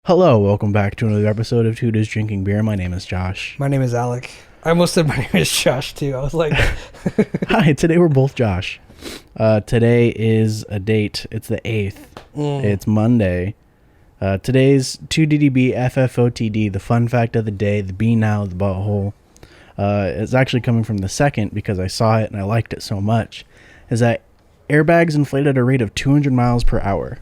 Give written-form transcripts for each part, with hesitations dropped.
Hello, welcome back to another episode of Two Dudes Drinking Beer. My name is Josh. My name is Alec. I almost said my name is Josh too. I was like, Hi, today we're both Josh. Today is a date. It's the 8th. It's Monday. Today's 2DDB FFOTD, the fun fact of the day, the be now, the butthole. It's actually coming from the 2nd because I saw it and I liked it so much. Is that airbags inflate at a rate of 200 miles per hour.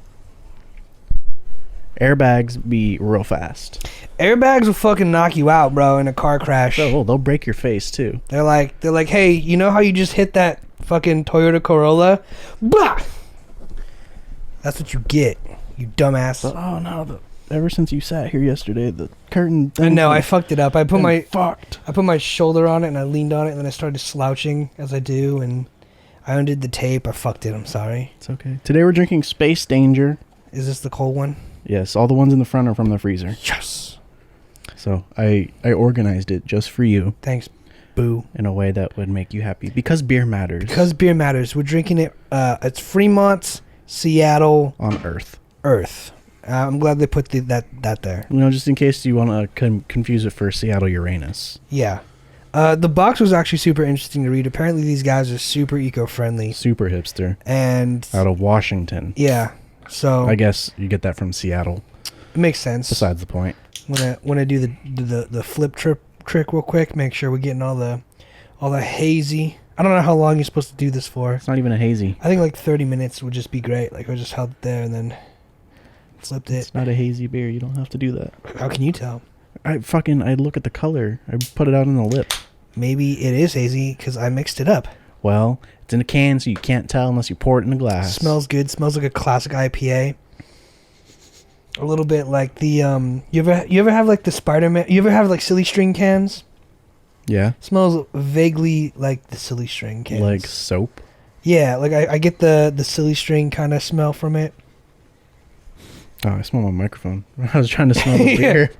Airbags be real fast. airbags will fucking knock you out, bro, in a car crash. Oh, they'll break your face too. They're like, hey, you know how you just hit that fucking Toyota Corolla? Blah! That's what you get, you dumbass. But, oh no, ever since you sat here yesterday, the curtain. I know, I fucked it up. I put my shoulder on it and I leaned on it and then I started slouching as I do and I undid the tape. I fucked it. I'm sorry. It's okay. Today we're drinking Space Danger. Is this the cold one? Yes, all the ones in the front are from the freezer. Yes. So I organized it just for you. Thanks, boo. In a way that would make you happy. Because beer matters. Because beer matters. We're drinking it. It's Fremont, Seattle. On Earth. I'm glad they put that there. You know, just in case you want to confuse it for Seattle Uranus. Yeah. The box was actually super interesting to read. Apparently these guys are super eco-friendly. Super hipster. And out of Washington. Yeah. So I guess you get that from Seattle. It makes sense. Besides the point. When I do the flip trick real quick, make sure we're getting all the hazy. I don't know how long you're supposed to do this for. It's not even a hazy. I think like 30 minutes would just be great. Like I just held it there and then flipped it. It's not a hazy beer. You don't have to do that. How can you tell? I look at the color. I put it out on the lip. Maybe it is hazy because I mixed it up. Well, it's in a can, so you can't tell unless you pour it in a glass. Smells good. Smells like a classic IPA. A little bit like the you ever have like the Spider-Man? You ever have like silly string cans? Yeah. Smells vaguely like the silly string cans. Like soap? Yeah, like I get the silly string kind of smell from it. Oh, I smell my microphone. I was trying to smell the beer.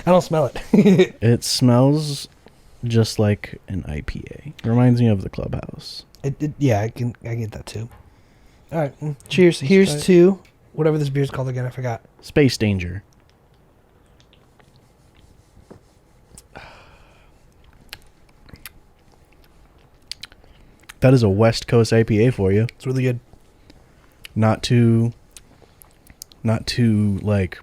I don't smell it. It smells just like an IPA. It reminds me of the Clubhouse. Yeah, I get that too. All right, cheers. Here's to whatever this beer's called again. I forgot. Space Danger. That is a West Coast IPA for you. It's really good. Not too like,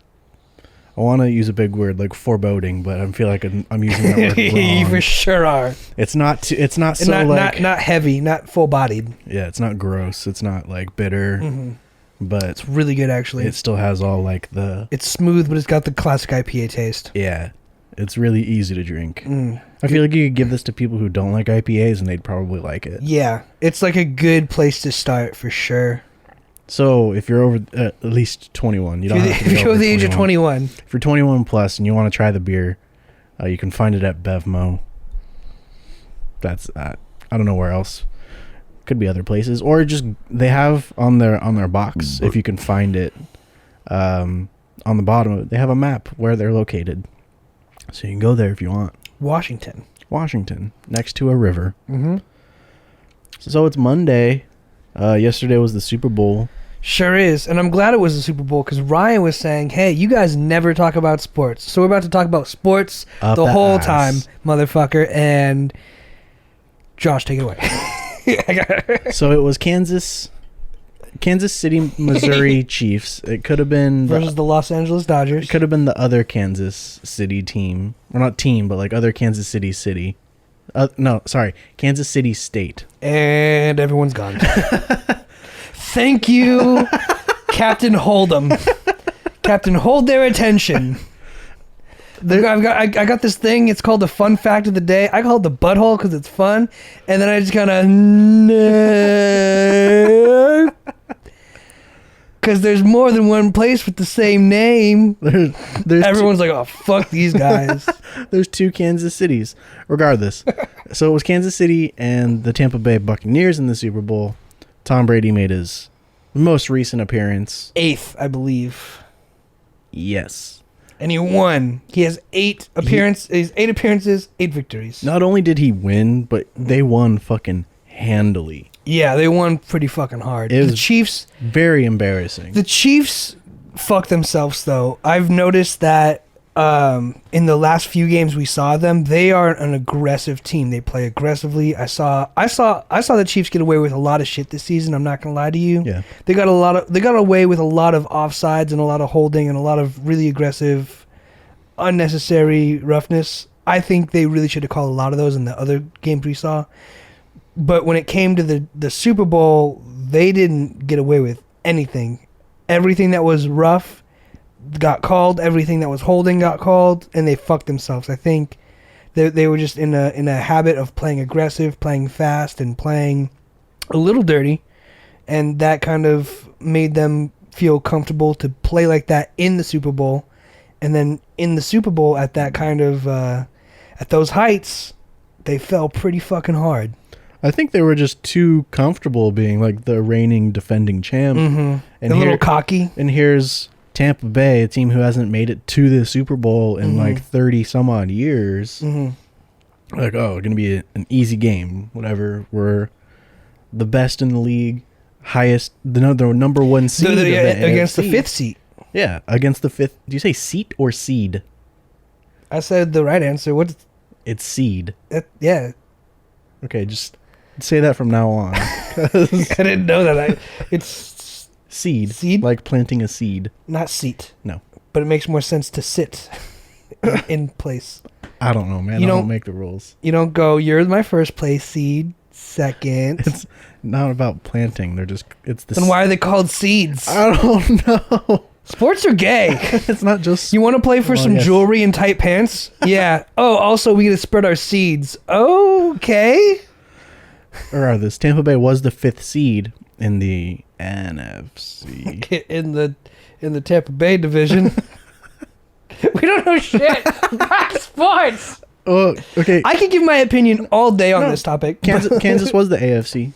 I want to use a big word like foreboding, but I feel like I'm using that word wrong. You for sure are. It's not not heavy, not full bodied. Yeah, it's not gross. It's not like bitter. Mm-hmm. But it's really good actually. It still has all like the. It's smooth, but it's got the classic IPA taste. Yeah, it's really easy to drink. I feel like you could give this to people who don't like IPAs and they'd probably like it. Yeah, it's like a good place to start for sure. So if you're over at least 21, you don't have to be if you're over the age of 21. If you're 21 plus and you want to try the beer, you can find it at Bevmo. That's I don't know where else. Could be other places, or just they have on their box, if you can find it, on the bottom of it, they have a map where they're located, so you can go there if you want. Washington, next to a river. Mm-hmm. So it's Monday. Yesterday was the Super Bowl. Sure is, and I'm glad it was the Super Bowl because Ryan was saying, "Hey, you guys never talk about sports, so we're about to talk about sports the whole time, motherfucker." And Josh, take it away. So it was Kansas City, Missouri Chiefs. It could have been versus the Los Angeles Dodgers. It could have been the other Kansas City team. Well, not team, but like other Kansas City. No, sorry, Kansas City State. And everyone's gone. Thank you, Captain Hold'em. Captain, hold their attention. I got this thing. It's called the fun fact of the day. I call it the butthole because it's fun, and then I just kind of because there's more than one place with the same name. There's everyone's like, oh fuck these guys. There's two Kansas Cities. Regardless, so it was Kansas City and the Tampa Bay Buccaneers in the Super Bowl. Tom Brady made his most recent appearance. 8th, I believe. Yes. And he won. He has 8 appearances, 8 appearances, 8 victories. Not only did he win, but they won fucking handily. Yeah, they won pretty fucking hard. It was the Chiefs, very embarrassing. The Chiefs fuck themselves, though. I've noticed that in the last few games we saw them, they are an aggressive team. They play aggressively. I saw the Chiefs get away with a lot of shit this season. I'm not gonna lie to you. Yeah. They got away with a lot of offsides and a lot of holding and a lot of really aggressive, unnecessary roughness. I think they really should have called a lot of those in the other games we saw. But when it came to the Super Bowl, they didn't get away with anything. Everything that was rough got called. Everything that was holding got called, and they fucked themselves. I think they were just in a habit of playing aggressive, playing fast, and playing a little dirty, and that kind of made them feel comfortable to play like that in the Super Bowl. And then in the Super Bowl, at that kind of at those heights, they fell pretty fucking hard. I think they were just too comfortable being like the reigning defending champ. Mm-hmm. And a little cocky. And here's Tampa Bay, a team who hasn't made it to the Super Bowl in like 30 some odd years. Mm-hmm. Like, oh, going to be an easy game. Whatever. We're the best in the league. Highest, the number one seed against the fifth seed. Yeah, against the fifth. Do you say seat or seed? I said the right answer. It's seed. Yeah. Okay, just say that from now on. I didn't know that. It's seed. Seed? Like planting a seed. Not seat. No. But it makes more sense to sit in place. I don't know, man. I don't make the rules. You don't go, you're my first place seed, second. It's not about planting. Then why are they called seeds? I don't know. Sports are gay. It's not just... You want to play for some jewelry and tight pants? Yeah. Oh, also, we get to spread our seeds. Okay. Or this Tampa Bay was the fifth seed in the NFC. in the Tampa Bay division. We don't know shit about sports. Oh, okay. I could give my opinion all day on this topic. Kansas was the AFC.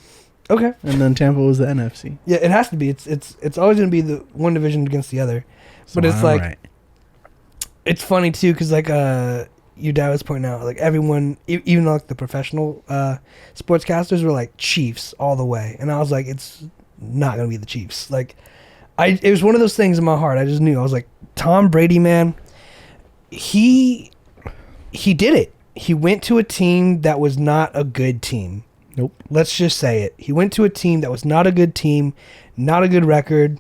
Okay. And then Tampa was the NFC. Yeah, it has to be. It's always going to be the one division against the other. But it's like, right. It's funny too, because like your dad was pointing out, like everyone, even like the professional sportscasters were like Chiefs all the way, and I was like, it's not going to be the Chiefs. Like, it was one of those things in my heart. I just knew. I was like, Tom Brady, man, he did it. He went to a team that was not a good team. Nope. Let's just say it. He went to a team that was not a good team, not a good record,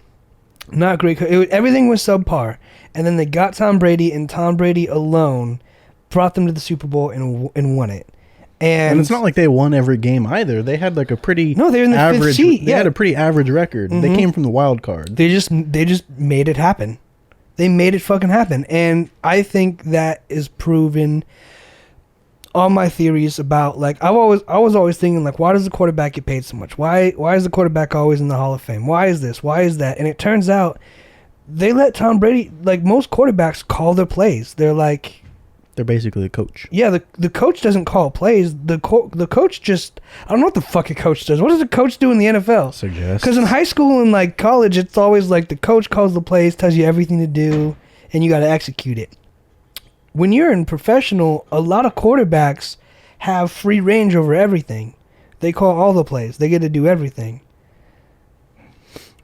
not great. Everything was subpar. And then they got Tom Brady, and Tom Brady alone brought them to the Super Bowl and won it. And it's not like they won every game either. They had like a pretty they're in the average. Fifth seed. They had a pretty average record. Mm-hmm. They came from the wild card. They just made it happen. They made it fucking happen. And I think that is proven. All my theories about, like, I was always thinking, like, why does the quarterback get paid so much? Why is the quarterback always in the Hall of Fame? Why is this? Why is that? And it turns out they let Tom Brady, like most quarterbacks, call their plays. They're basically a coach. Yeah, the coach doesn't call plays. The coach just, I don't know what the fuck a coach does. What does a coach do in the NFL? Suggest. Because in high school and like college, it's always like the coach calls the plays, tells you everything to do, and you got to execute it. When you're in professional, a lot of quarterbacks have free range over everything. They call all the plays. They get to do everything.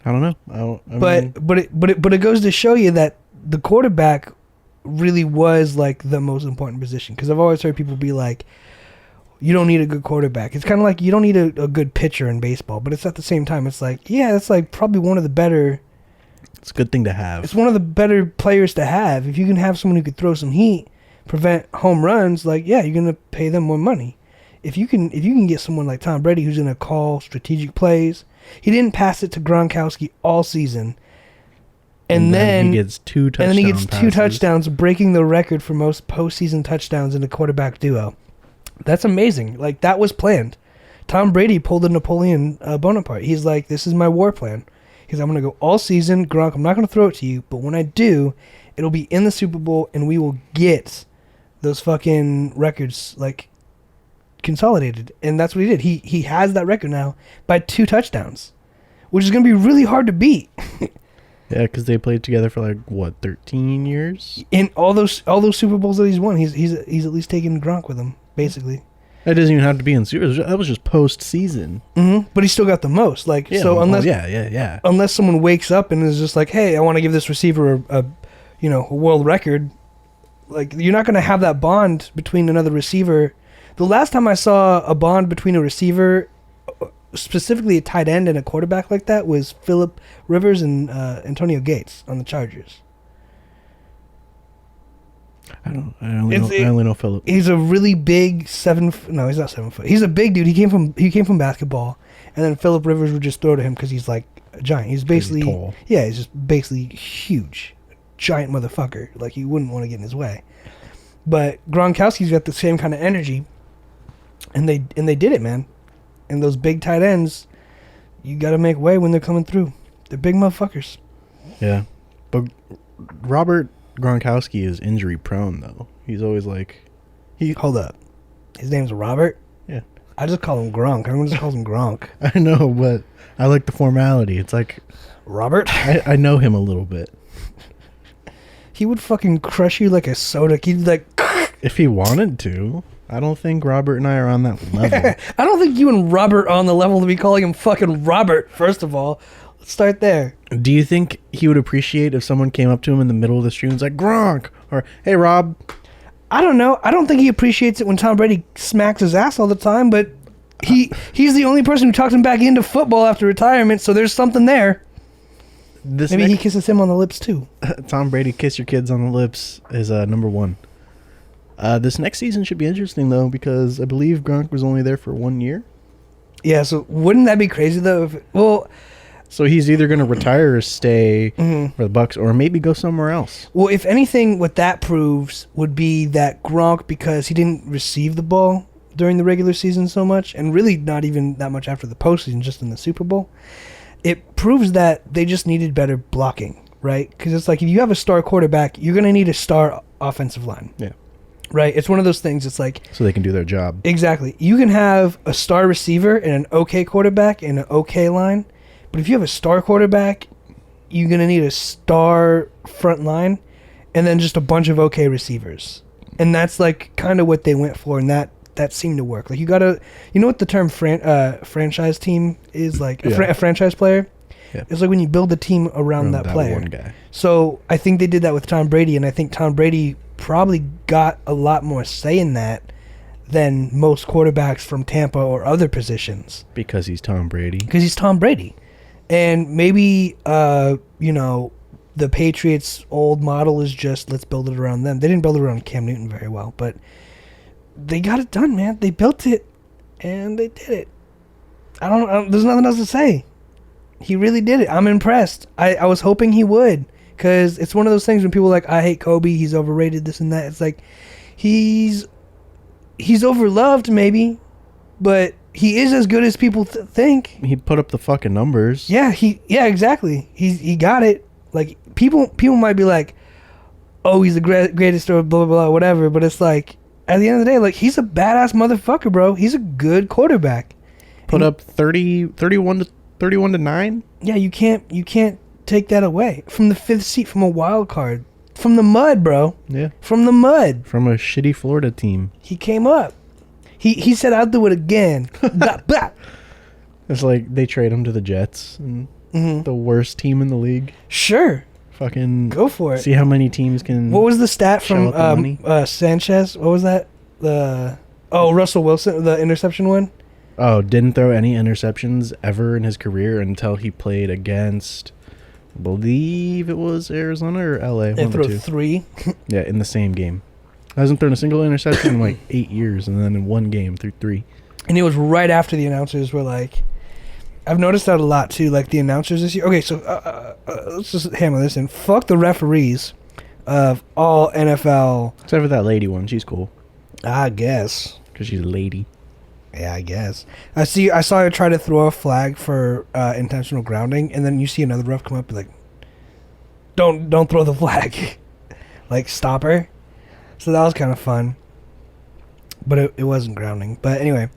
I don't know. But it goes to show you that the quarterback really was like the most important position. Because I've always heard people be like, you don't need a good quarterback. It's kind of like you don't need a good pitcher in baseball. But it's at the same time, it's like, yeah, it's like probably one of the better. It's a good thing to have. It's one of the better players to have. If you can have someone who could throw some heat, prevent home runs, like, yeah, you're gonna pay them more money. If you can get someone like Tom Brady who's gonna call strategic plays, he didn't pass it to Gronkowski all season, and then he gets two touchdowns, breaking the record for most postseason touchdowns in a quarterback duo. That's amazing. Like, that was planned. Tom Brady pulled a Napoleon Bonaparte. He's like, this is my war plan. Because I'm going to go all season. Gronk, I'm not going to throw it to you. But when I do, it'll be in the Super Bowl. And we will get those fucking records, like, consolidated. And that's what he did. He has that record now by 2 touchdowns. Which is going to be really hard to beat. Yeah, because they played together for, like, what, 13 years? In all those Super Bowls that he's won, he's at least taken Gronk with him, basically. That doesn't even have to be in series. That was just postseason. Mm-hmm. But he still got the most. Like, Yeah, so unless unless someone wakes up and is just like, hey, I want to give this receiver a world record. Like, you're not going to have that bond between another receiver. The last time I saw a bond between a receiver, specifically a tight end and a quarterback like that, was Phillip Rivers and Antonio Gates on the Chargers. I only know Phillip. He's a really big he's not 7 foot. He's a big dude. He came from basketball, and then Phillip Rivers would just throw to him because he's like a giant. He's basically tall. Yeah, he's just basically huge, giant motherfucker. Like, you wouldn't want to get in his way. But Gronkowski's got the same kind of energy, and they did it, man. And those big tight ends, you got to make way when they're coming through. They're big motherfuckers. Yeah, but Robert Gronkowski is injury prone though. He's always like, Hold up, his name's Robert. Yeah, I just call him Gronk. Everyone just calls him Gronk. I know, but I like the formality. It's like Robert. I know him a little bit. He would fucking crush you like a soda. He'd like. If he wanted to. I don't think Robert and I are on that level. I don't think you and Robert are on the level to be calling him fucking Robert, first of all. Let's start there. Do you think he would appreciate if someone came up to him in the middle of the street and was like, Gronk, or hey, Rob? I don't know. I don't think he appreciates it when Tom Brady smacks his ass all the time, but he's the only person who talks him back into football after retirement, so there's something there. Maybe he kisses him on the lips, too. Tom Brady, kiss your kids on the lips is number one. This next season should be interesting, though, because I believe Gronk was only there for 1 year. Yeah, so wouldn't that be crazy, though? So he's either going to retire or stay for the Bucks, or maybe go somewhere else. Well, if anything, what that proves would be that Gronk, because he didn't receive the ball during the regular season so much, and really not even that much after the postseason, just in the Super Bowl, it proves that they just needed better blocking, right? Because it's like, if you have a star quarterback, you're going to need a star offensive line. Yeah. Right? It's one of those things, it's like... So they can do their job. Exactly. You can have a star receiver and an okay quarterback and an okay line, but if you have a star quarterback, you're going to need a star front line and then just a bunch of okay receivers. And that's like kind of what they went for, and that seemed to work. Like, you got to... You know what the term franchise team is? Like, a franchise player? Yeah. It's like when you build a team around that player. One guy. So I think they did that with Tom Brady, and I think Tom Brady probably got a lot more say in that than most quarterbacks from Tampa or other positions. Because he's Tom Brady. Because he's Tom Brady. And maybe, the Patriots' old model is just, let's build it around them. They didn't build it around Cam Newton very well, but they got it done, man. They built it, and they did it. There's nothing else to say. He really did it. I'm impressed. I was hoping he would. Because it's one of those things when people are like, I hate Kobe, he's overrated, this and that. It's like, he's overloved, maybe, but he is as good as people think. He put up the fucking numbers. Yeah, exactly. He got it. Like, people might be like, oh, he's the greatest or blah, blah, blah, whatever. But it's like, at the end of the day, like, he's a badass motherfucker, bro. He's a good quarterback. Put up 31 to 9? Yeah, you can't take that away from the fifth seat, from a wild card, from the mud, bro. Yeah, from the mud, from a shitty Florida team. He came up. He said, "I'll do it again." Blah, blah. It's like they trade him to the Jets, and the worst team in the league. Sure, fucking go for it. See how many teams can. What was the stat from Sanchez? What was that? Russell Wilson, the interception one. Oh, didn't throw any interceptions ever in his career until he played against, I believe it was Arizona or LA. They threw 3. Yeah, in the same game. Hasn't thrown a single interception in like 8 years, and then in one game threw 3. And it was right after the announcers were like, I've noticed that a lot too. Like the announcers this year. Okay, so let's just hammer this in. Fuck the referees of all NFL. Except for that lady one, she's cool. I guess because she's a lady. Yeah, I guess. I saw her try to throw a flag for intentional grounding, and then you see another ref come up and be like, don't throw the flag. Like, stop her. So that was kind of fun. But it wasn't grounding. But anyway.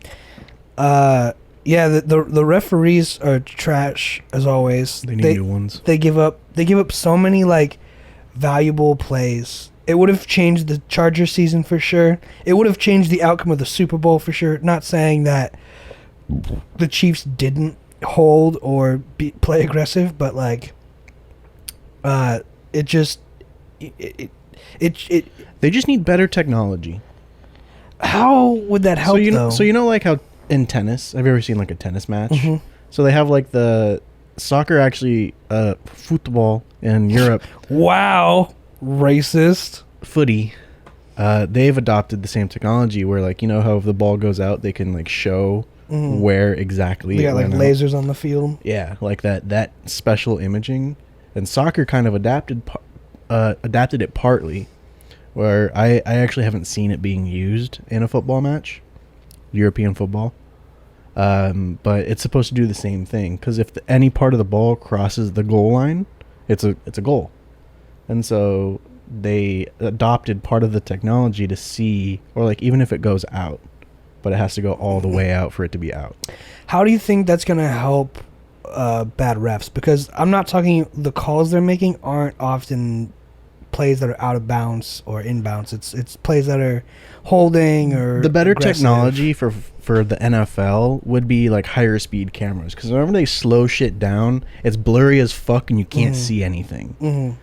Yeah, the referees are trash as always. They need new ones. They give up so many like valuable plays It would have changed the Chargers season for sure. It would have changed the outcome of the Super Bowl for sure. Not saying that the Chiefs didn't hold or play aggressive, but like, it just They just need better technology. How would that help? So you know, like how in tennis, have you ever seen like a tennis match? Mm-hmm. So they have like the soccer, actually, football in Europe. Wow, racist. Footy. They've adopted the same technology where, like, you know how if the ball goes out, they can like show where exactly. They got like lasers on the field. Yeah, like that special imaging, and soccer kind of adapted it partly, where I actually haven't seen it being used in a football match, European football, but it's supposed to do the same thing, because if any part of the ball crosses the goal line, it's a goal, and so they adopted part of the technology to see, or like even if it goes out, but it has to go all the way out for it to be out. How do you think that's going to help bad refs? Because I'm not talking, the calls they're making aren't often plays that are out of bounds or inbounds. It's plays that are holding or the better aggressive. technology for the NFL would be like higher speed cameras, because whenever they slow shit down, it's blurry as fuck and you can't see anything. Mm-hmm.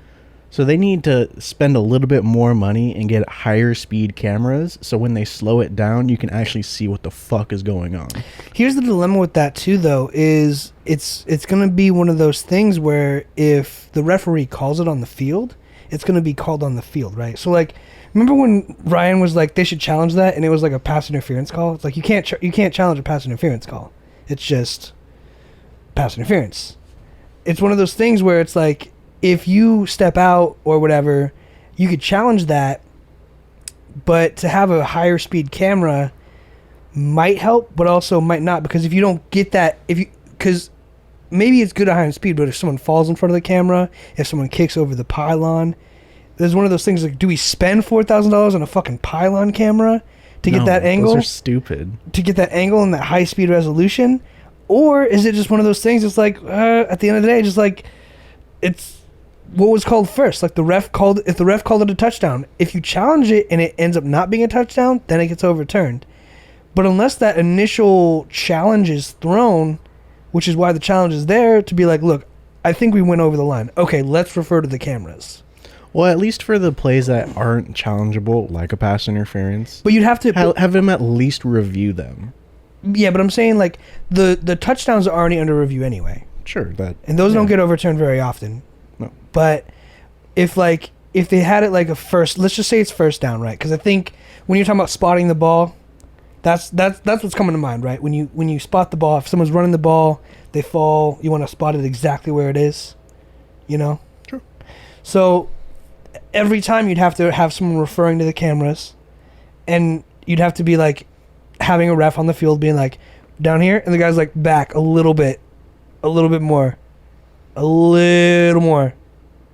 So they need to spend a little bit more money and get higher speed cameras, so when they slow it down, you can actually see what the fuck is going on. Here's the dilemma with that too, though, is it's going to be one of those things where if the referee calls it on the field, it's going to be called on the field, right? So like, remember when Ryan was like, they should challenge that, and it was like a pass interference call? It's like, you can't challenge a pass interference call. It's just pass interference. It's one of those things where it's like, if you step out or whatever, you could challenge that, but to have a higher speed camera might help, but also might not, because if you don't get that, because maybe it's good at high speed, but if someone falls in front of the camera, if someone kicks over the pylon, there's one of those things like, do we spend $4,000 on a fucking pylon camera to get that angle? Those are stupid. To get that angle and that high speed resolution? Or is it just one of those things, it's like, at the end of the day, just like, it's what was called first. Like if the ref called it a touchdown, if you challenge it and it ends up not being a touchdown, then it gets overturned. But unless that initial challenge is thrown, which is why the challenge is there, to be like, look, I think we went over the line. Okay, let's refer to the cameras. Well, at least for the plays that aren't challengeable, like a pass interference. But you'd have to have him at least review them. Yeah, but I'm saying like the touchdowns are already under review anyway. Sure, and those don't get overturned very often. No. But if they had it like a first, let's just say it's first down, right? Because I think when you're talking about spotting the ball, that's what's coming to mind, right? When you spot the ball, if someone's running the ball, they fall, you want to spot it exactly where it is, you know? Sure. So every time you'd have to have someone referring to the cameras, and you'd have to be like having a ref on the field being like, down here, and the guy's like, back a little bit more. A little more.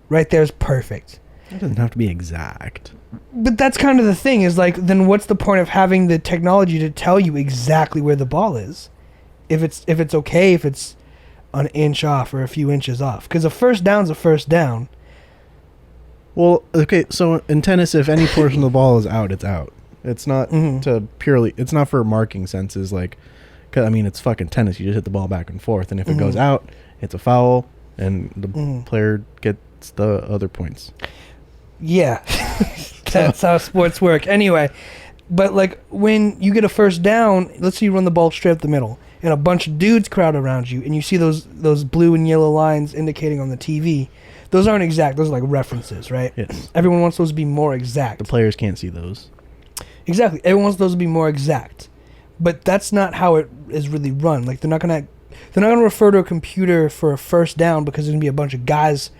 Right there is perfect. It doesn't have to be exact. But that's kind of the thing, is like, then what's the point of having the technology to tell you exactly where the ball is? If it's okay, if it's an inch off or a few inches off. Because a first down's a first down. Well, okay, so in tennis, if any portion of the ball is out, it's out. It's not it's not for marking senses, like, 'cause, I mean, it's fucking tennis. You just hit the ball back and forth, and if it goes out, it's a foul, and the player gets the other points. Yeah. That's how sports work. Anyway, but like when you get a first down, let's say you run the ball straight up the middle, and a bunch of dudes crowd around you, and you see those blue and yellow lines indicating on the TV. Those aren't exact. Those are like references, right? Yes. Everyone wants those to be more exact. The players can't see those. Exactly. Everyone wants those to be more exact. But that's not how it is really run. Like they're not gonna refer to a computer for a first down because there's gonna be a bunch of guys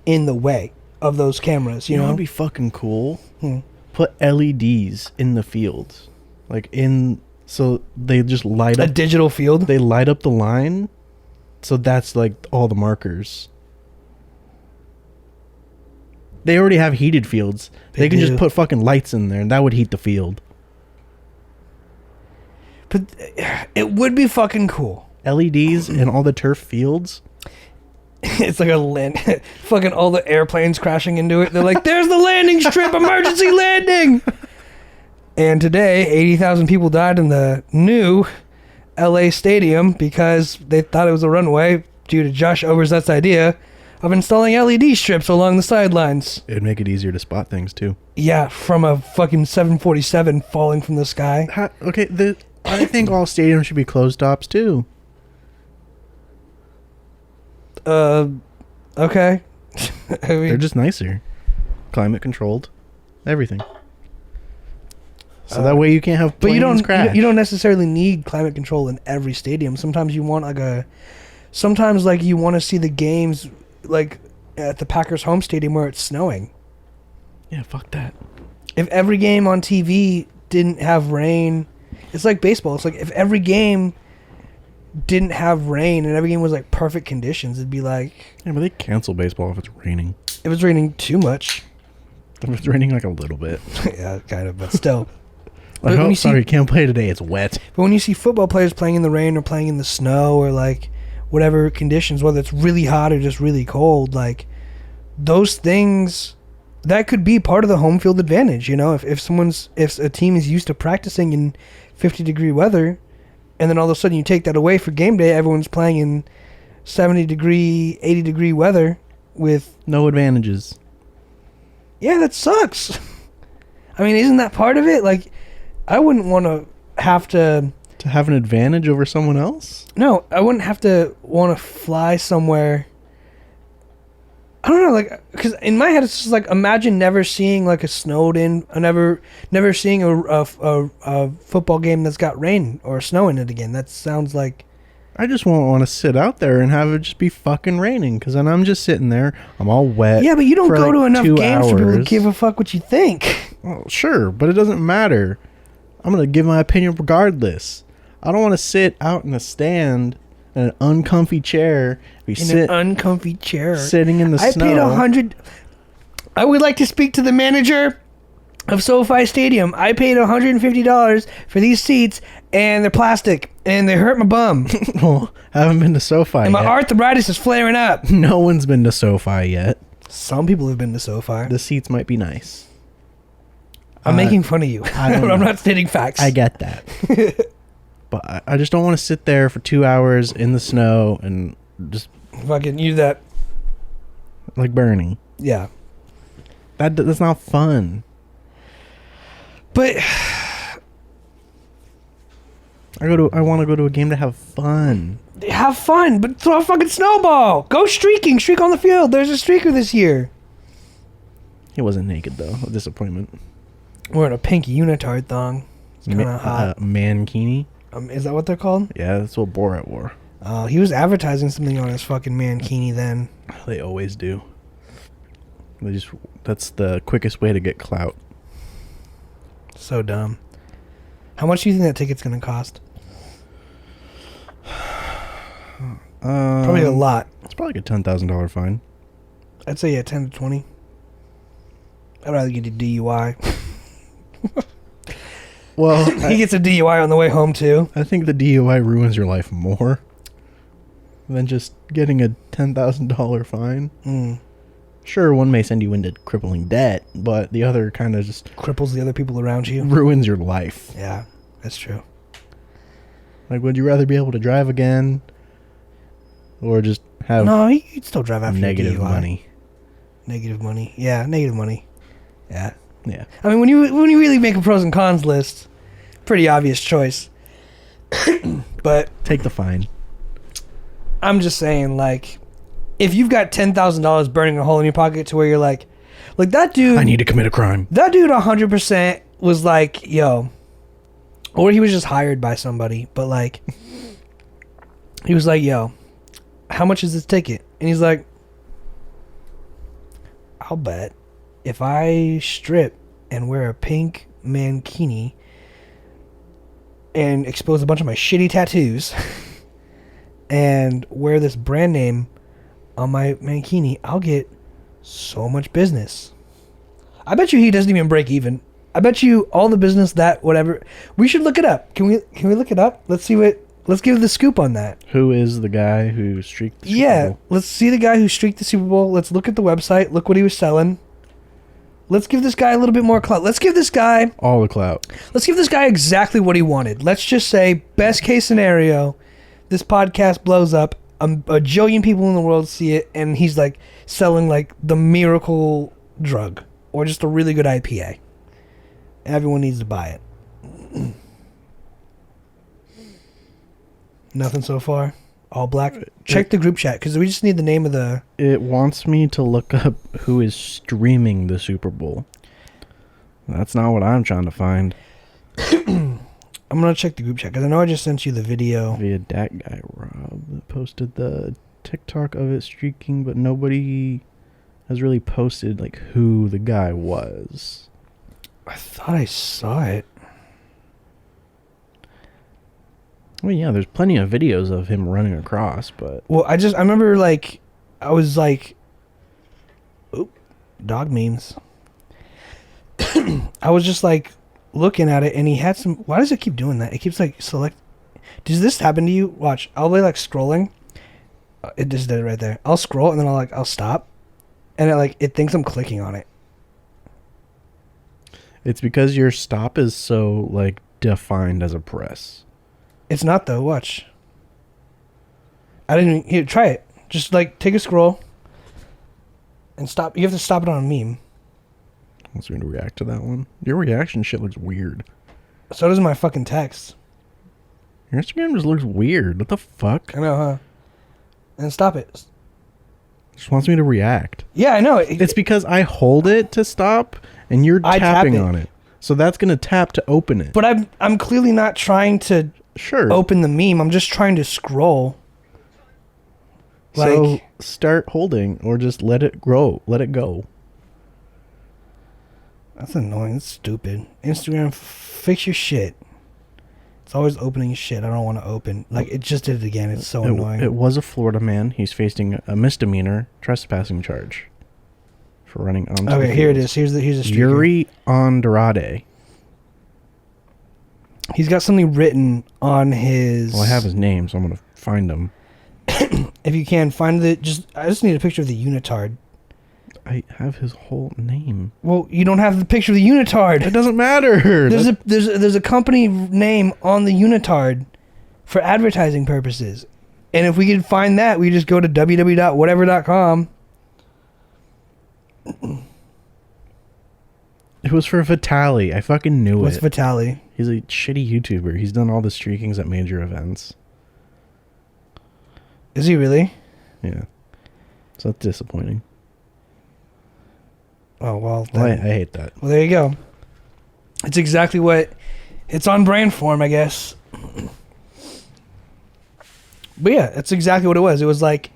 in the way of those cameras. You know what'd be fucking cool? Put LEDs in the fields, so they just light up a digital field. They light up the line, so that's like all the markers. They already have heated fields. They can just put fucking lights in there, and that would heat the field. But it would be fucking cool. LEDs in all the turf fields. It's like a land, fucking all the airplanes crashing into it. They're like, "There's the landing strip, emergency landing." And today, 80,000 people died in the new LA stadium because they thought it was a runway due to Josh Overzett's idea of installing LED strips along the sidelines. It'd make it easier to spot things too. Yeah, from a fucking 747 falling from the sky. I think all stadiums should be closed tops too. Okay. I mean, They're just nicer, climate controlled, everything. So that way you can't have but planes crash. you don't necessarily need climate control in every stadium. Sometimes you want sometimes like you want to see the games like at the Packers home stadium where it's snowing. Yeah, fuck that. If every game on TV didn't have rain, it's like baseball. It's like if every game didn't have rain and every game was like perfect conditions, it'd be like... Yeah, but they cancel baseball if it's raining. If it's raining too much. If it's raining like a little bit. Yeah, kind of, but still. Like, oh, sorry, can't play today. It's wet. But when you see football players playing in the rain or playing in the snow or like whatever conditions, whether it's really hot or just really cold, like those things, that could be part of the home field advantage. You know, if a team is used to practicing in 50-degree weather, and then all of a sudden you take that away for game day, everyone's playing in 70-degree, 80-degree weather with no advantages. Yeah, that sucks. I mean, isn't that part of it? Like, I wouldn't want to have to... To have an advantage over someone else? No, I wouldn't have to want to fly somewhere... I don't know, like, because in my head it's just like, imagine never seeing like a snowed in, never seeing a football game that's got rain or snow in it again. That sounds like... I just won't want to sit out there and have it just be fucking raining, because then I'm just sitting there, I'm all wet. Yeah, but you don't go like to enough games for people to hours. give a fuck what you think. Well, sure, but it doesn't matter. I'm going to give my opinion regardless. I don't want to sit out in a stand in an uncomfy chair. An uncomfy chair. Sitting in the snow. I paid $100. I would like to speak to the manager of SoFi Stadium. I paid $150 for these seats, and they're plastic, and they hurt my bum. Well, haven't been to SoFi And my yet. arthritis is flaring up. No one's been to SoFi yet. Some people have been to SoFi. The seats might be nice. I'm making fun of you. I'm not stating facts. I get that. But I just don't want to sit there for 2 hours in the snow and just... Fucking you that. Like burning. Yeah. That's not fun. But... I want to go to a game to have fun. Have fun, but throw a fucking snowball. Go streaking. Streak on the field. There's a streaker this year. He wasn't naked, though. A disappointment. Wearing a pink unitard thong. It's kind of hot. Mankini? Is that what they're called? Yeah, that's what Borat wore. He was advertising something on his fucking mankini then. They always do. That's the quickest way to get clout. So dumb. How much do you think that ticket's going to cost? Probably a lot. It's probably like a $10,000 fine. I'd say 10 to 20. I'd rather get a DUI. Well, He gets a DUI on the way home too. I think the DUI ruins your life more than just getting a $10,000 fine. Mm. Sure, one may send you into crippling debt, but the other kind of just Cripples the other people around you. ruins your life. Yeah, that's true. Like, would you rather be able to drive again or just have No, you'd still drive after negative your DUI. money? Negative money. Yeah, negative money. Yeah. Yeah. I mean, when you really make a pros and cons list, pretty obvious choice. But Take the fine. I'm just saying, like, if you've got $10,000 burning a hole in your pocket to where you're like that dude... I need to commit a crime. That dude 100% was like, yo... Or he was just hired by somebody, but like... He was like, yo, how much is this ticket? And he's like, I'll bet if I strip and wear a pink mankini and expose a bunch of my shitty tattoos and wear this brand name on my mankini, I'll get so much business. I bet you he doesn't even break even. I bet you all the business that whatever. We should look it up. Can we look it up? Let's see what Let's give the scoop on that. Who is the guy who streaked the Super Yeah, Bowl? let's see the guy who streaked the Super Bowl. Let's look at the website. Look what he was selling. Let's give this guy a little bit more clout. Let's give this guy All the clout. exactly what he wanted. Let's just say, best case scenario, this podcast blows up. A jillion people in the world see it, and he's like selling like the miracle drug or just a really good IPA. Everyone needs to buy it. Nothing so far. All black. Check the group chat because we just need the name of the. It wants me to look up who is streaming the Super Bowl. That's not what I'm trying to find. I'm gonna check the group chat because I know I just sent you the video. Via that guy Rob that posted the TikTok of it streaking, but nobody has really posted like who the guy was. I thought I saw it. Well, yeah, there's plenty of videos of him running across, but Well, I remember like I was like, oop, dog memes. I was just like looking at it, and he had some. Why does it keep doing that? It keeps like select. Does this happen to you? Watch. I'll be like scrolling. It just did it right there. I'll scroll and then I'll stop, and it thinks I'm clicking on it. it's because your stop is so like defined as a press. It's not though. Watch. I didn't even, here. Try it. Just like take a scroll. And stop. You have to stop it on a meme. Wants me to react to that one. Your reaction shit looks weird. So does my fucking text. Your Instagram just looks weird. What the fuck? I know, huh? And stop it. Just wants me to react. Yeah, I know. It's because I hold it to stop and you're I tap tapping it. on it. So that's gonna tap to open it. But I'm clearly not trying to Sure. open the meme. I'm just trying to scroll. So Like, start holding or just let it grow. Let it go. that's annoying. It's stupid. Instagram, fix your shit. It's always opening shit I don't want to open. Like, it just did it again. It's so annoying. It was a Florida man. He's facing a misdemeanor trespassing charge for running onto Okay, the here it field. is. Here's the streaker. Yuri Andrade. He's got something written on his. Well, I have his name, so I'm gonna find him. If you can find I just need a picture of the unitard. I have his whole name. Well, you don't have the picture of the unitard. It doesn't matter. There's a company name on the unitard for advertising purposes, and if we could find that, we just go to www.whatever.com. It was for Vitali. I fucking knew What's it. Vitali? He's a shitty YouTuber. He's done all the streakings at major events. Is he really? Yeah. So that's disappointing. Oh well. Well, I Then, hate that. well, there you go. It's exactly what. It's on brand for him, I guess. But yeah, that's exactly what it was. It was like,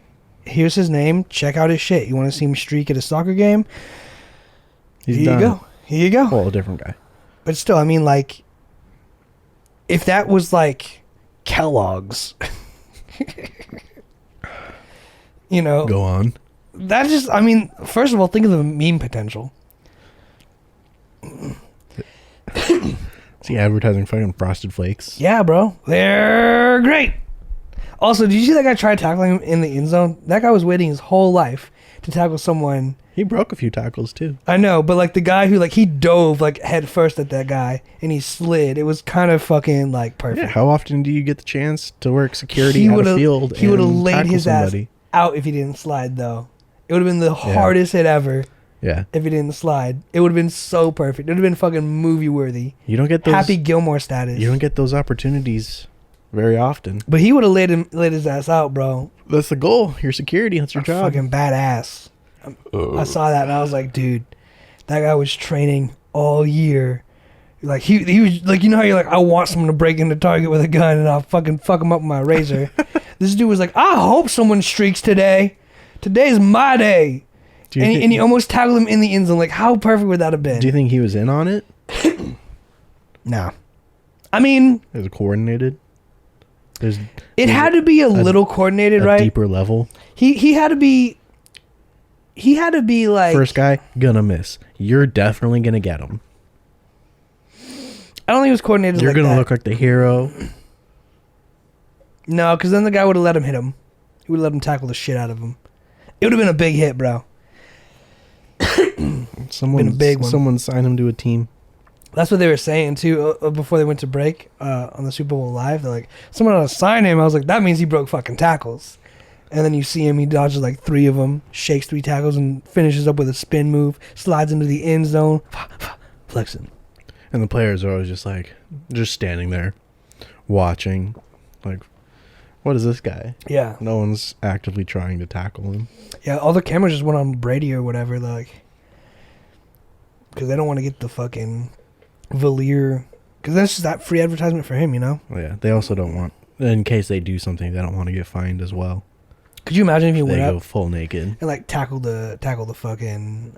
here's his name. Check out his shit. You want to see him streak at a soccer game? He's Here done. you go. Here you go. Well, a different guy. But still, I mean, like, if that was like Kellogg's, you know, Go on. that just, I mean, first of all, think of the meme potential. Is he advertising fucking Frosted Flakes? Yeah, bro. They're great. Also, did you see that guy try tackling him in the end zone? That guy was waiting his whole life to tackle someone. He broke a few tackles too. I know, but like the guy who like he dove like head first at that guy and he slid. It was kind of fucking like perfect. Yeah, how often do you get the chance to work security He out of would've- field He would have and laid tackle his somebody? ass out if he didn't slide though. It would have been the hardest hit ever Yeah. if he didn't slide. It would have been so perfect. It would have been fucking movie worthy. You don't get those Happy Gilmore status. You don't get those opportunities very often. But he would have laid his ass out, bro. That's the goal. Your security, that's your job. Fucking badass. I saw that and I was like, dude, that guy was training all year. Like he was like, you know how you're like, I want someone to break into Target with a gun and I'll fucking fuck him up with my razor. This dude was like, I hope someone streaks today. Today's my day. And he almost tackled him in the end zone. Like, how perfect would that have been? do you think he was in on it? Nah. I mean, It was coordinated. it had to be a little coordinated, a right? deeper level. He had to be. He had to be like. First guy gonna miss. You're definitely gonna get him. I don't think it was coordinated. You're like gonna that. look like the hero. No, because then the guy would have let him hit him. He would have let him tackle the shit out of him. It would have been a big hit, bro. Someone signed him to a team. That's what they were saying too before they went to break on the Super Bowl Live. They're like, someone ought to sign him. I was like, that means he broke fucking tackles. And then you see him, he dodges like 3 of them, shakes 3 tackles, and finishes up with a spin move, slides into the end zone, flexing. And the players are always just standing there, watching, like, what is this guy? Yeah. No one's actively trying to tackle him. Yeah, all the cameras just went on Brady or whatever, like, because they don't want to get the fucking Valier, because that's just that free advertisement for him, you know? Oh, yeah, they also don't want, in case they do something, they don't want to get fined as well. Could you imagine if he They went go up full naked, and like tackle the fucking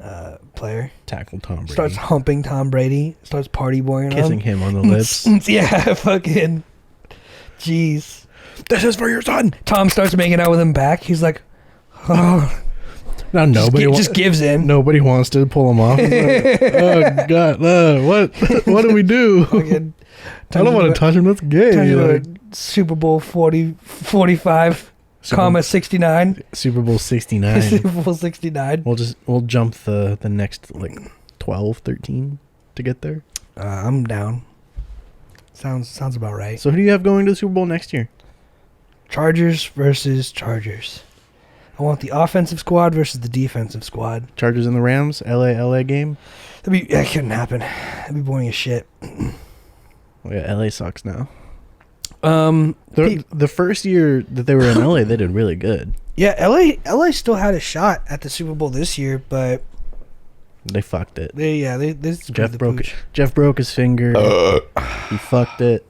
player, tackle Tom Brady, starts humping Tom Brady, starts party boying, kissing him on the lips. Yeah, fucking, jeez. This is for your son. Tom starts making out with him back. He's like, oh. Now nobody just gives in. Nobody wants to pull him off. Like, oh God, what do we do? Fucking, I don't want to touch him. That's gay. Like, Super Bowl 45, comma 69. Super Bowl 69. Super Bowl 69. We'll jump the next like 12, 13 to get there. I'm down. Sounds about right. So who do you have going to the Super Bowl next year? Chargers versus Chargers. I want the offensive squad versus the defensive squad. Chargers and the Rams, LA game. That couldn't happen. That'd be boring as shit. Well, yeah, LA sucks now. The first year that they were in LA, they did really good. Yeah, LA still had a shot at the Super Bowl this year, but they fucked it. Jeff broke his finger. He fucked it.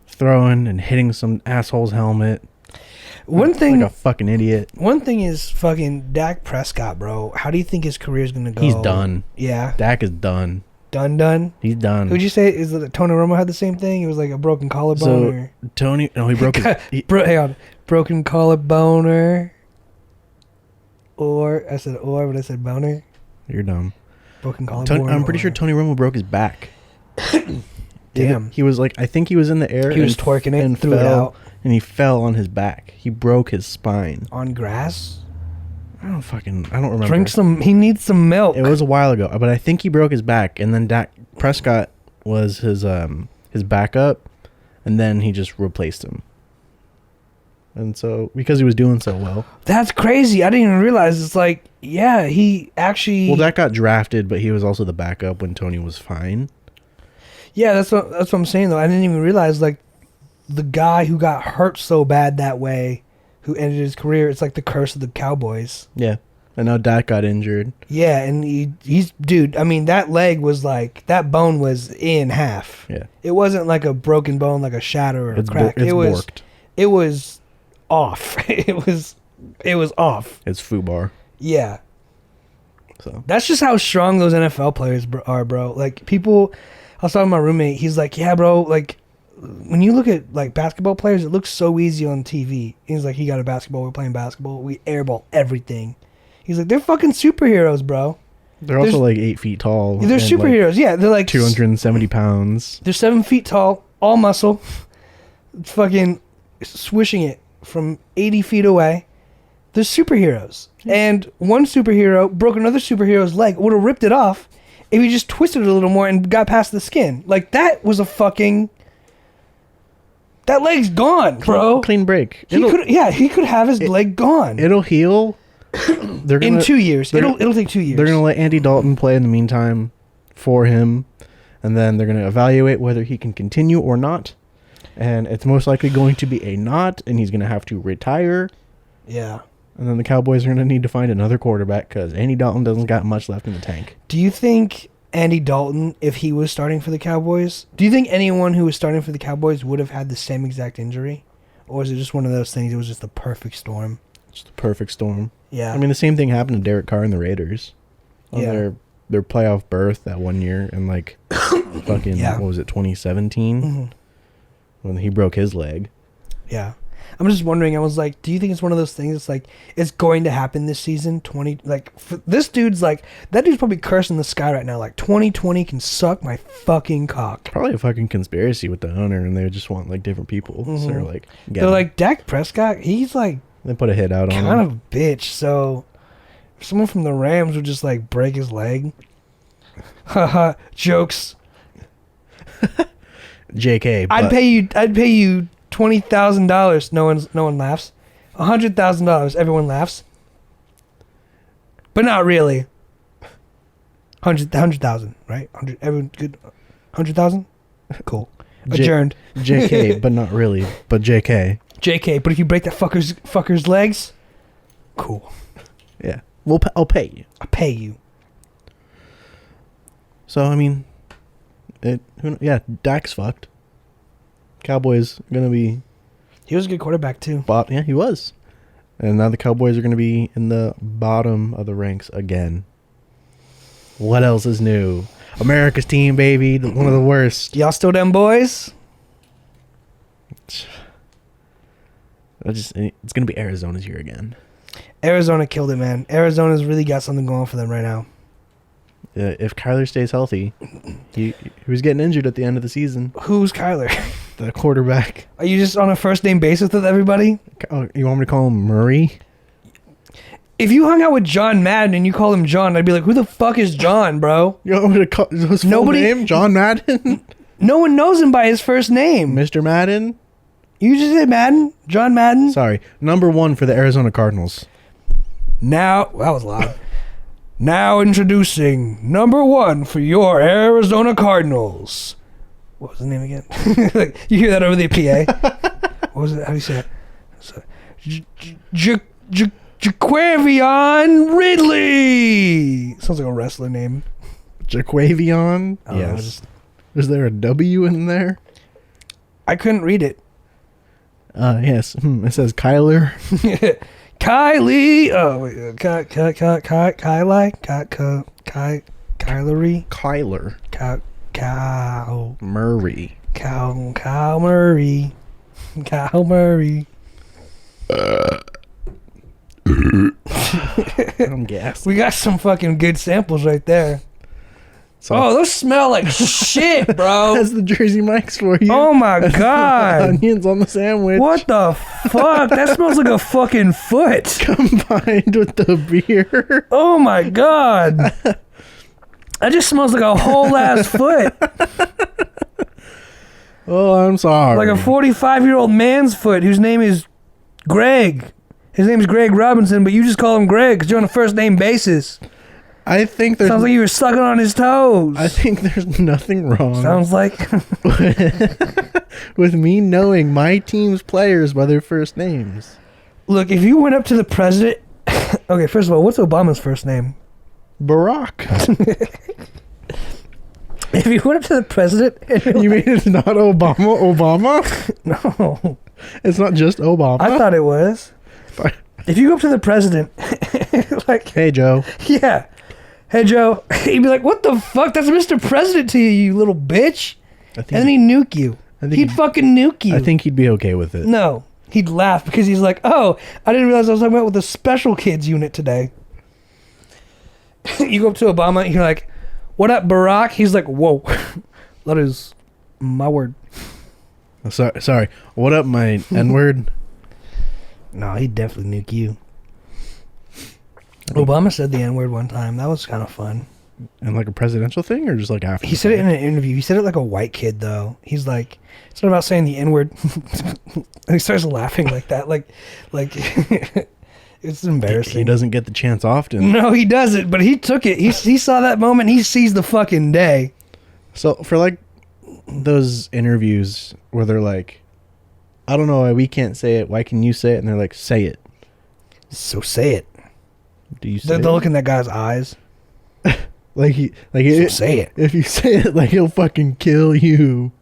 Throwing and hitting some asshole's helmet. One thing, like a fucking idiot. One thing is fucking Dak Prescott, bro. How do you think his career is gonna go? He's done. Yeah, Dak is done. Done. He's done. Would you say is it Tony Romo had the same thing? It was like a broken collarbone. So Tony, no, he broke his. Hang on, broken collarbone. Or I said but I said boner. You're dumb. Broken collarbone. I'm pretty sure Tony Romo broke his back. Damn. He was like, I think he was in the air. He was twerking it and threw it out. And he fell on his back. He broke his spine. On grass? I don't remember. He needs some milk. It was a while ago, but I think he broke his back, and then Dak Prescott was his backup, and then he just replaced him. And so, because he was doing so well. That's crazy. I didn't even realize. It's like, yeah, he actually... Well, Dak got drafted, but he was also the backup when Tony was fine. Yeah, that's what I'm saying, though. I didn't even realize, like, the guy who got hurt so bad that way, who ended his career, it's like the curse of the Cowboys. Yeah. And now Dak got injured. Yeah, and he's... Dude, I mean, that leg was like... That bone was in half. Yeah. It wasn't like a broken bone, like a shatter or a crack. It's borked. It was off. It was off. It's FUBAR. Yeah. So that's just how strong those NFL players are, bro. Like, people... I was talking to my roommate. He's like, yeah, bro, like, when you look at, like, basketball players, it looks so easy on TV. He's like, he got a basketball. We're playing basketball. We airball everything. He's like, they're fucking superheroes, bro. They're also, like, 8 feet tall. They're superheroes, like, yeah. They're, like... 270 pounds. They're 7 feet tall, all muscle. Fucking swishing it from 80 feet away. They're superheroes. Yeah. And one superhero broke another superhero's leg, would have ripped it off if he just twisted it a little more and got past the skin. Like, that was a fucking... That leg's gone, bro. Clean break. He could have his leg gone. It'll heal. In 2 years. It'll take 2 years. They're going to let Andy Dalton play in the meantime for him. And then they're going to evaluate whether he can continue or not. And it's most likely going to be a not, and he's going to have to retire. Yeah. And then the Cowboys are going to need to find another quarterback because Andy Dalton doesn't got much left in the tank. Do you think Andy Dalton, if he was starting for the Cowboys, do you think anyone who was starting for the Cowboys would have had the same exact injury? Or is it just one of those things, it was just the perfect storm? It's the perfect storm. Yeah. I mean, the same thing happened to Derek Carr and the Raiders. On their playoff berth that one year in, like, fucking, what was it, 2017? Mm-hmm. When he broke his leg. Yeah. I'm just wondering. I was like, do you think it's one of those things? It's like it's going to happen this season. This dude's like that dude's probably cursing the sky right now. Like 2020 can suck my fucking cock. Probably a fucking conspiracy with the owner, and they just want like different people. So they're like, they're like Dak Prescott. He's like they put a hit out on him. kind of a bitch. So if someone from the Rams would just like break his leg. Haha, jokes. JK. I'd pay you $20,000. No one laughs. $100,000. Everyone laughs. But not really. 100,000, right? Everyone good. 100,000. Cool. Adjourned. JK, but not really. But JK. JK. But if you break that fucker's legs, cool. Yeah. I'll pay you. I'll pay you. So I mean, Dak's fucked. Cowboys gonna be. He was a good quarterback too. Yeah, he was. And now the Cowboys are gonna be in the bottom of the ranks again. What else is new? America's team, baby, one of the worst. Y'all still them boys? It's gonna be Arizona's year again. Arizona killed it, man. Arizona's really got something going for them right now. If Kyler stays healthy, he was getting injured at the end of the season. Who's Kyler? The quarterback. Are you just on a first name basis with everybody? Oh, you want me to call him Murray? If you hung out with John Madden and you call him John, I'd be like, who the fuck is John, bro? You want me to call his full name? John Madden? No one knows him by his first name. Mr. Madden? You just said Madden? John Madden? Sorry. Number 1 for the Arizona Cardinals. That was loud. Now introducing number 1 for your Arizona Cardinals. What was the name again? Like, you hear that over the PA? What was it? How do you say it? Jaquavion Ridley. Sounds like a wrestler name. Jaquavion? Yes. Is there a W in there? I couldn't read it. Yes. It says Kyler. Kylie. Oh, wait. Kylery. Kyler. Cow. Murray. Cow Murray. Cow Murray. I'm gassed. We got some fucking good samples right there. Oh, those smell like shit, bro. That's the Jersey Mike's for you. Oh my god. Onions on the sandwich. What the fuck? That smells like a fucking foot. Combined with the beer. Oh my god. That just smells like a whole ass foot. Oh, I'm sorry. Like a 45-year-old man's foot whose name is Greg. His name is Greg Robinson, but you just call him Greg because you're on a first name basis. I think there's... Sounds like you were sucking on his toes. I think there's nothing wrong. Sounds like... with me knowing my team's players by their first names. Look, if you went up to the president... Okay, first of all, what's Obama's first name? Barack. If you went up to the president... You mean it's not Obama? No. It's not just Obama? I thought it was. If you go up to the president... like... Hey, Joe. Yeah. Hey, Joe. He'd be like, what the fuck? That's Mr. President to you, you little bitch. And then he'd nuke you. He'd fucking nuke you. I think he'd be okay with it. No. He'd laugh because he's like, oh, I didn't realize I was talking about with the special kids unit today. You go up to Obama and you're like, what up, Barack? He's like, whoa. That is my word. Sorry. What up, my N-word? No, he'd definitely nuke you. Obama said the N-word one time. That was kind of fun. And like a presidential thing or just like after? He said it in an interview. He said it like a white kid, though. He's like, it's not about saying the N-word. And he starts laughing like that. Like it's embarrassing. He doesn't get the chance often. No, he doesn't. But he took it. He saw that moment. He sees the fucking day. So for like those interviews where they're like, I don't know why we can't say it. Why can you say it? And they're like, say it. So say it. Do you say They're looking in that guy's eyes. so say it. If you say it, like he'll fucking kill you.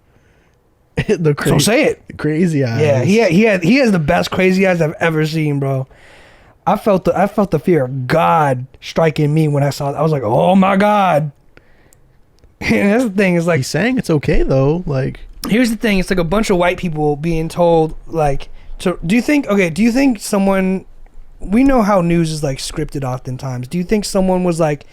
So say it. Crazy eyes. Yeah, he has the best crazy eyes I've ever seen, bro. I felt the fear of God striking me when I saw it. I was like, oh my God. And that's the thing is like, he's saying it's okay though. Like, here's the thing. It's like a bunch of white people being told like So do you think someone, we know how news is like scripted oftentimes. Do you think someone was like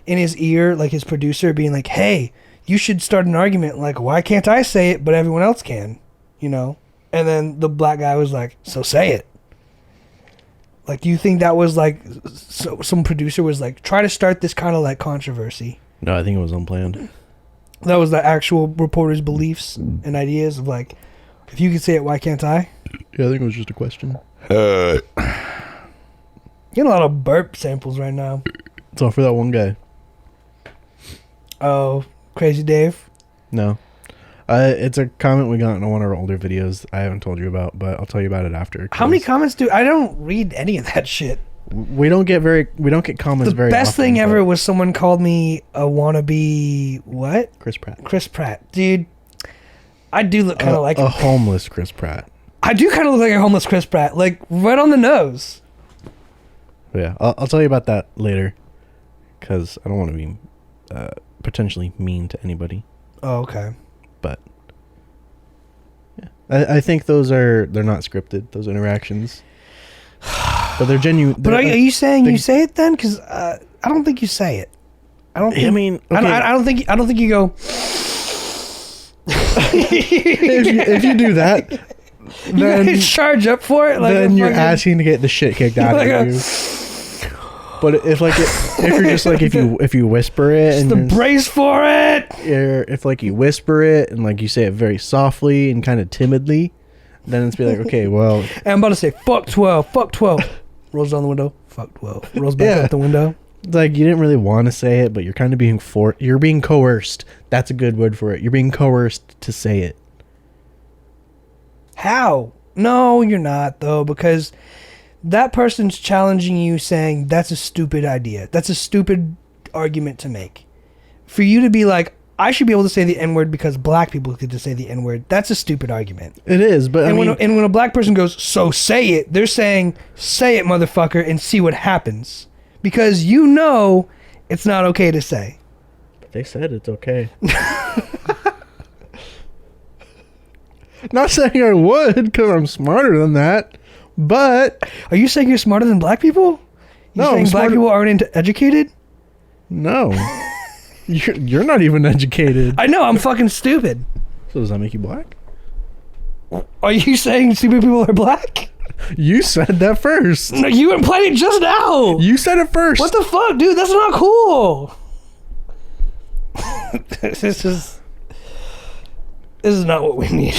in his ear, like his producer being like, hey, you should start an argument. Like, why can't I say it, but everyone else can, you know? And then the black guy was like, so say it. Like, do you think that was like, so some producer was like, try to start this kind of like controversy? No, I think it was unplanned. That was the actual reporter's beliefs and ideas of like, if you can say it, why can't I? Yeah, I think it was just a question. Getting a lot of burp samples right now. It's all for that one guy. Oh, Crazy Dave? No. It's a comment we got in one of our older videos I haven't told you about, but I'll tell you about it after. How many comments I don't read any of that shit. We don't get comments very often. The best thing ever was someone called me a wannabe, what? Chris Pratt. Chris Pratt. Dude, I do look kind of like a homeless Chris Pratt. I do kind of look like a homeless Chris Pratt, like right on the nose. Yeah, I'll tell you about that later, because I don't want to be potentially mean to anybody. Oh, okay. But yeah, I think they're not scripted, those interactions, but they're genuine. But are you saying you say it then? Because I don't think you say it. I don't. Think, I mean, okay. I don't think you go. if you do that, then you charge up for it. Like then you're asking to get the shit kicked out of you. But if you're just like if you whisper it and the brace for it, if like you whisper it and like you say it very softly and kind of timidly, then it's be like, okay, well, and I'm about to say fuck 12, rolls down the window, fuck 12, rolls back out the window. Like you didn't really want to say it, but you're kind of being you're being coerced. That's a good word for it. You're being coerced to say it. How? No, you're not though, because that person's challenging you, saying that's a stupid idea. That's a stupid argument to make. For you to be like, I should be able to say the N-word because black people get to say the N-word. That's a stupid argument. It is, but when a black person goes, so say it, they're saying, say it, motherfucker, and see what happens. Because you know it's not okay to say. They said it's okay. Not saying I would, because I'm smarter than that. But are you saying you're smarter than black people? You're saying black people aren't educated? No. You're not even educated. I know, I'm fucking stupid. So does that make you black? Are you saying stupid people are black? You said that first. No, you implied it just now. You said it first. What the fuck, dude? That's not cool. This is not what we need.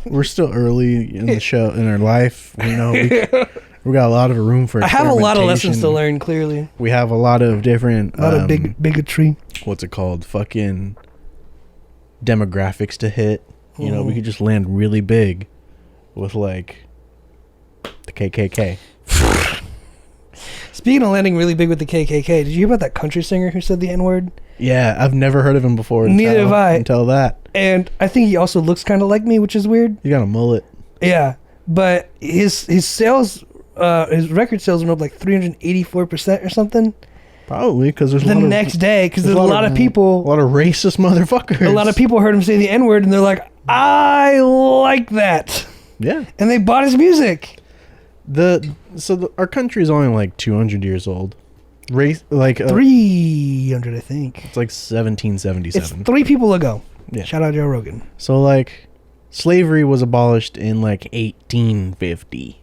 We're still early in the show, in our life. We know we got a lot of room for. I have a lot of lessons to learn. Clearly, we have a lot of different, a lot of bigotry. What's it called? Fucking demographics to hit. You know, we could just land really big with like the KKK. Speaking of landing really big with the KKK, did you hear about that country singer who said the N-word? Yeah, I've never heard of him before. Neither have I. Until that. And I think he also looks kind of like me, which is weird. You got a mullet. Yeah, but his sales, his record sales went up like 384% or something. Probably because there's the next day, because there's a lot of people, a lot of racist motherfuckers. A lot of people heard him say the N-word, and they're like, I like that. Yeah, and they bought his music. Our country is only like 200 years old. 300, I think. It's like 1777. It's 3 people ago. Yeah. Shout out Joe Rogan. So like, slavery was abolished in like 1850.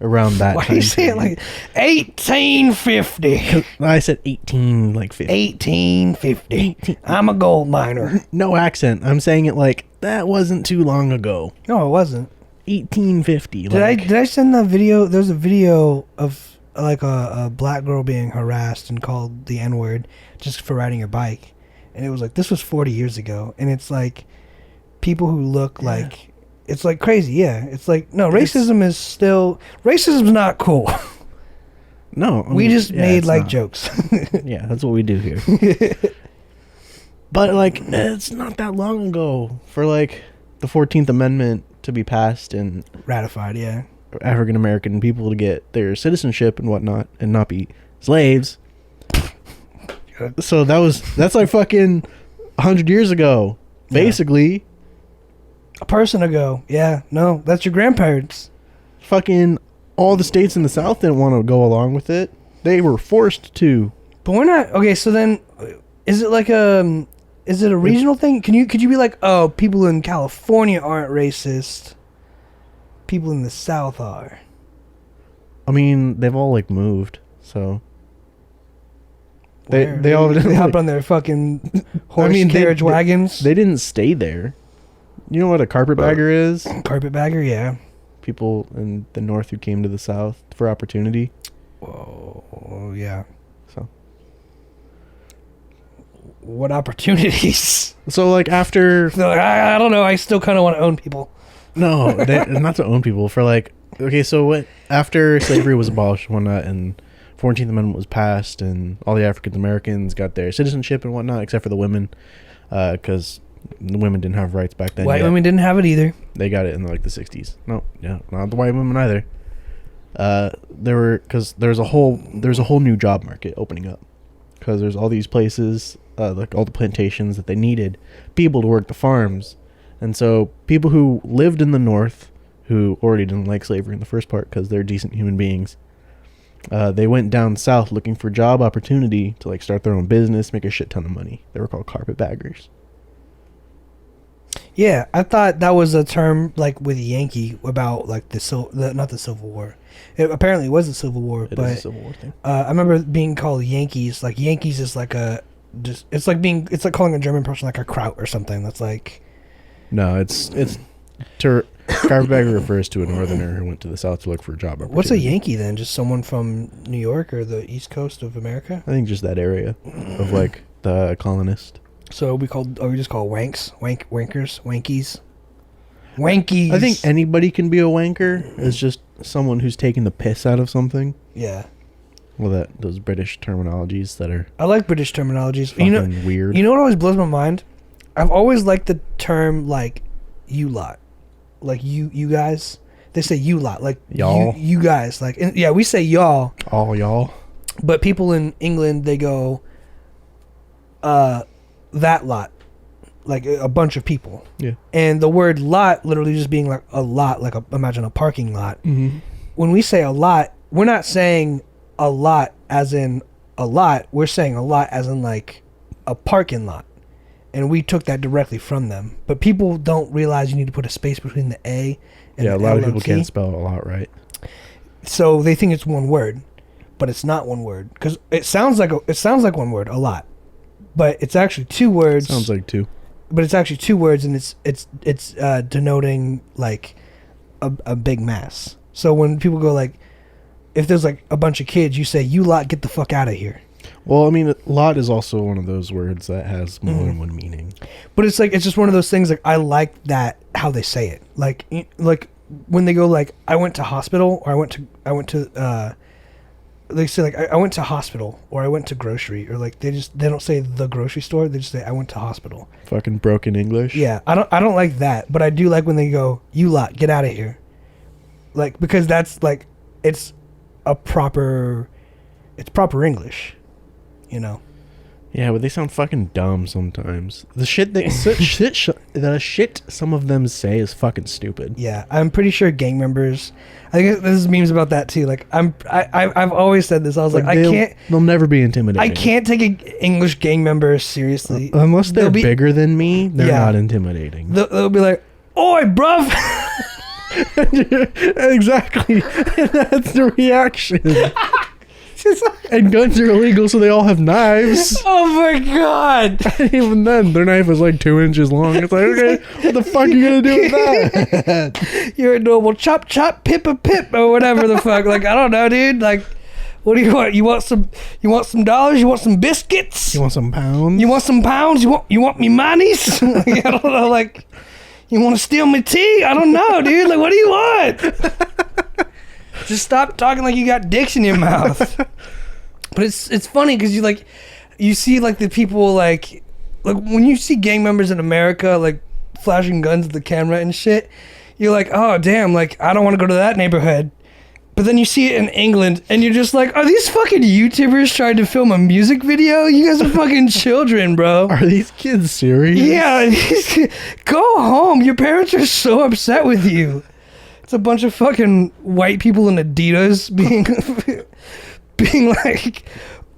Around that Why time. Why you say it like 1850? I said 18, like 50. 1850. I'm a gold miner. No accent. I'm saying it like that wasn't too long ago. No, it wasn't. 1850. Did I send that video? There's a video of like a black girl being harassed and called the N-word just for riding her bike, and it was like, this was 40 years ago, and it's like people who look like, it's like crazy. Yeah, it's like, no, racism's not cool. No, we just made like jokes. Yeah, that's what we do here. But like, it's not that long ago for like the 14th Amendment to be passed and ratified. Yeah, African American people to get their citizenship and whatnot and not be slaves. So that's like fucking 100 years ago, basically. A person ago. Yeah, no, that's your grandparents. Fucking all the states in the South didn't want to go along with it. They were forced to. But we're not okay. So then, is it like is it a regional thing? Could you be like, oh, people in California aren't racist. People in the South are. I mean, they've all like moved, so They all they hopped on their fucking horse carriage wagons. They didn't stay there. You know what a carpetbagger is? Carpetbagger, yeah. People in the North who came to the South for opportunity. Oh, yeah. So, what opportunities? so like after, They're like, I don't know. I still kind of want to own people. no, not to own people. For like, okay, so what? After slavery was abolished and whatnot, and 14th Amendment was passed, and all the African Americans got their citizenship and whatnot, except for the women, because the women didn't have rights back then. White women didn't have it either. They got it in like the 60s. No, yeah, not the white women either. There's a whole new job market opening up, because there's all these places, like all the plantations that they needed people to work the farms, and so people who lived in the North, who already didn't like slavery in the first part because they're decent human beings, they went down south looking for job opportunity to like start their own business, make a shit ton of money. They were called carpetbaggers. Yeah, I thought that was a term like with Yankee about like not the Civil War. It apparently was the Civil War, It but is a Civil War thing. I remember being called Yankees. Like Yankees is like it's like calling a German person like a kraut or something. That's like No, carpetbagger refers to a northerner who went to the South to look for a job opportunity. What's a Yankee then? Just someone from New York or the East Coast of America? I think just that area of like the colonist. So we just call wanks, wankers, wankies. Wankies. I think anybody can be a wanker. It's just someone who's taking the piss out of something. Yeah. Well, those British terminologies that are I like British terminologies. fucking weird. You know what always blows my mind? I've always liked the term like you lot. Like you guys. They say you lot. Like y'all. You guys. Like yeah, we say y'all. All y'all. But people in England, they go that lot. Like a bunch of people. Yeah. And the word lot literally just being like a lot, like imagine a parking lot. Mm-hmm. When we say a lot, we're not saying a lot as in a lot. We're saying a lot as in like a parking lot. And we took that directly from them. But people don't realize you need to put a space between the A and yeah, the a lot of L-O-T. people can't spell a lot right. So they think it's one word, but it's not one word because it sounds like one word, a lot, but it's actually two words. Sounds like two. But it's actually two words, and it's denoting like a big mass. So when people go like, if there's like a bunch of kids, you say, "You lot, get the fuck out of here." Well, I mean, lot is also one of those words that has more than one meaning. But it's just one of those things. Like I like that how they say it. Like when they go like, "I went to hospital," or I went to. They say like I went to hospital or I went to grocery or like they don't say the grocery store, they just say I went to hospital. Fucking broken English. Yeah, I don't like that, but I do like when they go, "You lot, get out of here," like because that's like it's proper English, you know. Yeah, but they sound fucking dumb sometimes. The shit some of them say is fucking stupid. Yeah, I'm pretty sure gang members. I think there's memes about that too. Like I've always said this. I was like they'll never be intimidating. I can't take an English gang member seriously unless they're bigger than me. They're not intimidating. They'll be like, "Oi, bruv." Exactly. That's the reaction. And guns are illegal, so they all have knives. Oh my god! Even then, their knife is like 2 inches long. It's like, okay, what the fuck are you gonna do with that? You're a normal chop, pip, or whatever the fuck. Like I don't know, dude. Like, what do you want? You want some dollars? You want some biscuits? You want some pounds? You want some pounds? You want me monies? Like, I don't know. Like, you want to steal my tea? I don't know, dude. Like, what do you want? Just stop talking like you got dicks in your mouth. But it's funny because you see like the people like when you see gang members in America like flashing guns at the camera and shit, you're like, oh damn, like I don't want to go to that neighborhood. But then you see it in England, and you're just like, are these fucking YouTubers trying to film a music video? You guys are fucking children, bro. Are these kids serious? Yeah, go home. Your parents are so upset with you. It's a bunch of fucking white people in Adidas being like,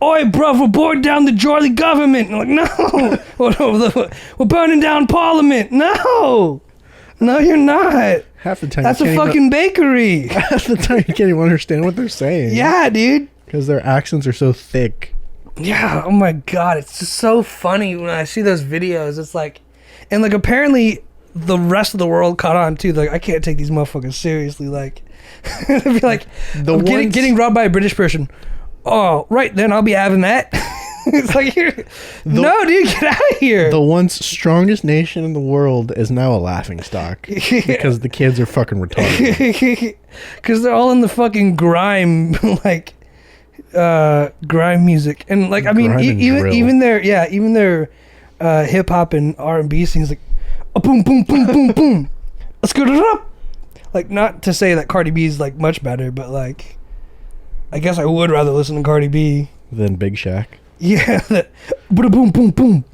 oi, bruv, we're bored down the Jorley government. And I'm like, no. We're burning down Parliament. No, you're not. Half the time, that's a fucking bakery. Half the time, you can't even understand what they're saying. Yeah, dude. Because their accents are so thick. Yeah. Oh my god, it's just so funny when I see those videos. It's like, and like apparently the rest of the world caught on too. Like, I can't take these motherfuckers seriously. Like, they'd be like, I'm getting robbed by a British person. Oh, right then, I'll be having that. It's like, no, dude, get out of here. The once strongest nation in the world is now a laughingstock because the kids are fucking retarded. Because they're all in the fucking grime, like grime music, and like I mean, even their hip hop and R&B scenes like, a boom boom boom boom boom, let's go it up. Like, not to say that Cardi B is like much better, but like, I guess I would rather listen to Cardi B than Big Shaq. Yeah, that boom boom boom.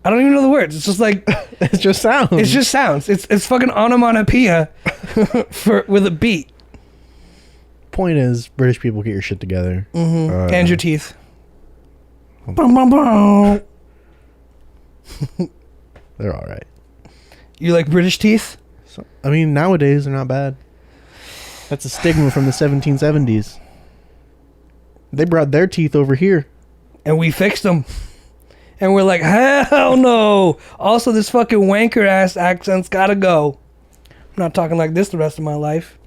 I don't even know the words. It's just like it's just sounds. It's just sounds. It's fucking onomatopoeia with a beat. Point is, British people, get your shit together. Mm-hmm. And your teeth. Bum, bum, bum. They're all right. You like British teeth? So, I mean, nowadays they're not bad. That's a stigma from the 1770s. They brought their teeth over here. And we fixed them. And we're like, hell no. Also, this fucking wanker ass accent's gotta go. I'm not talking like this the rest of my life.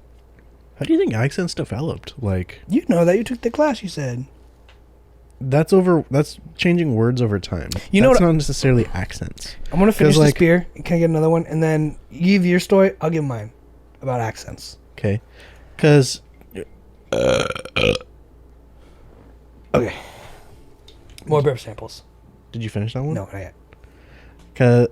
How do you think accents developed? Like, you know that, you took the class, you said. That's changing words over time. You know, that's not necessarily accents. I'm gonna finish this beer. Can I get another one? And then you give your story, I'll give mine about accents. Okay. Because okay. More burp samples. Did you finish that one? No, not yet. Cause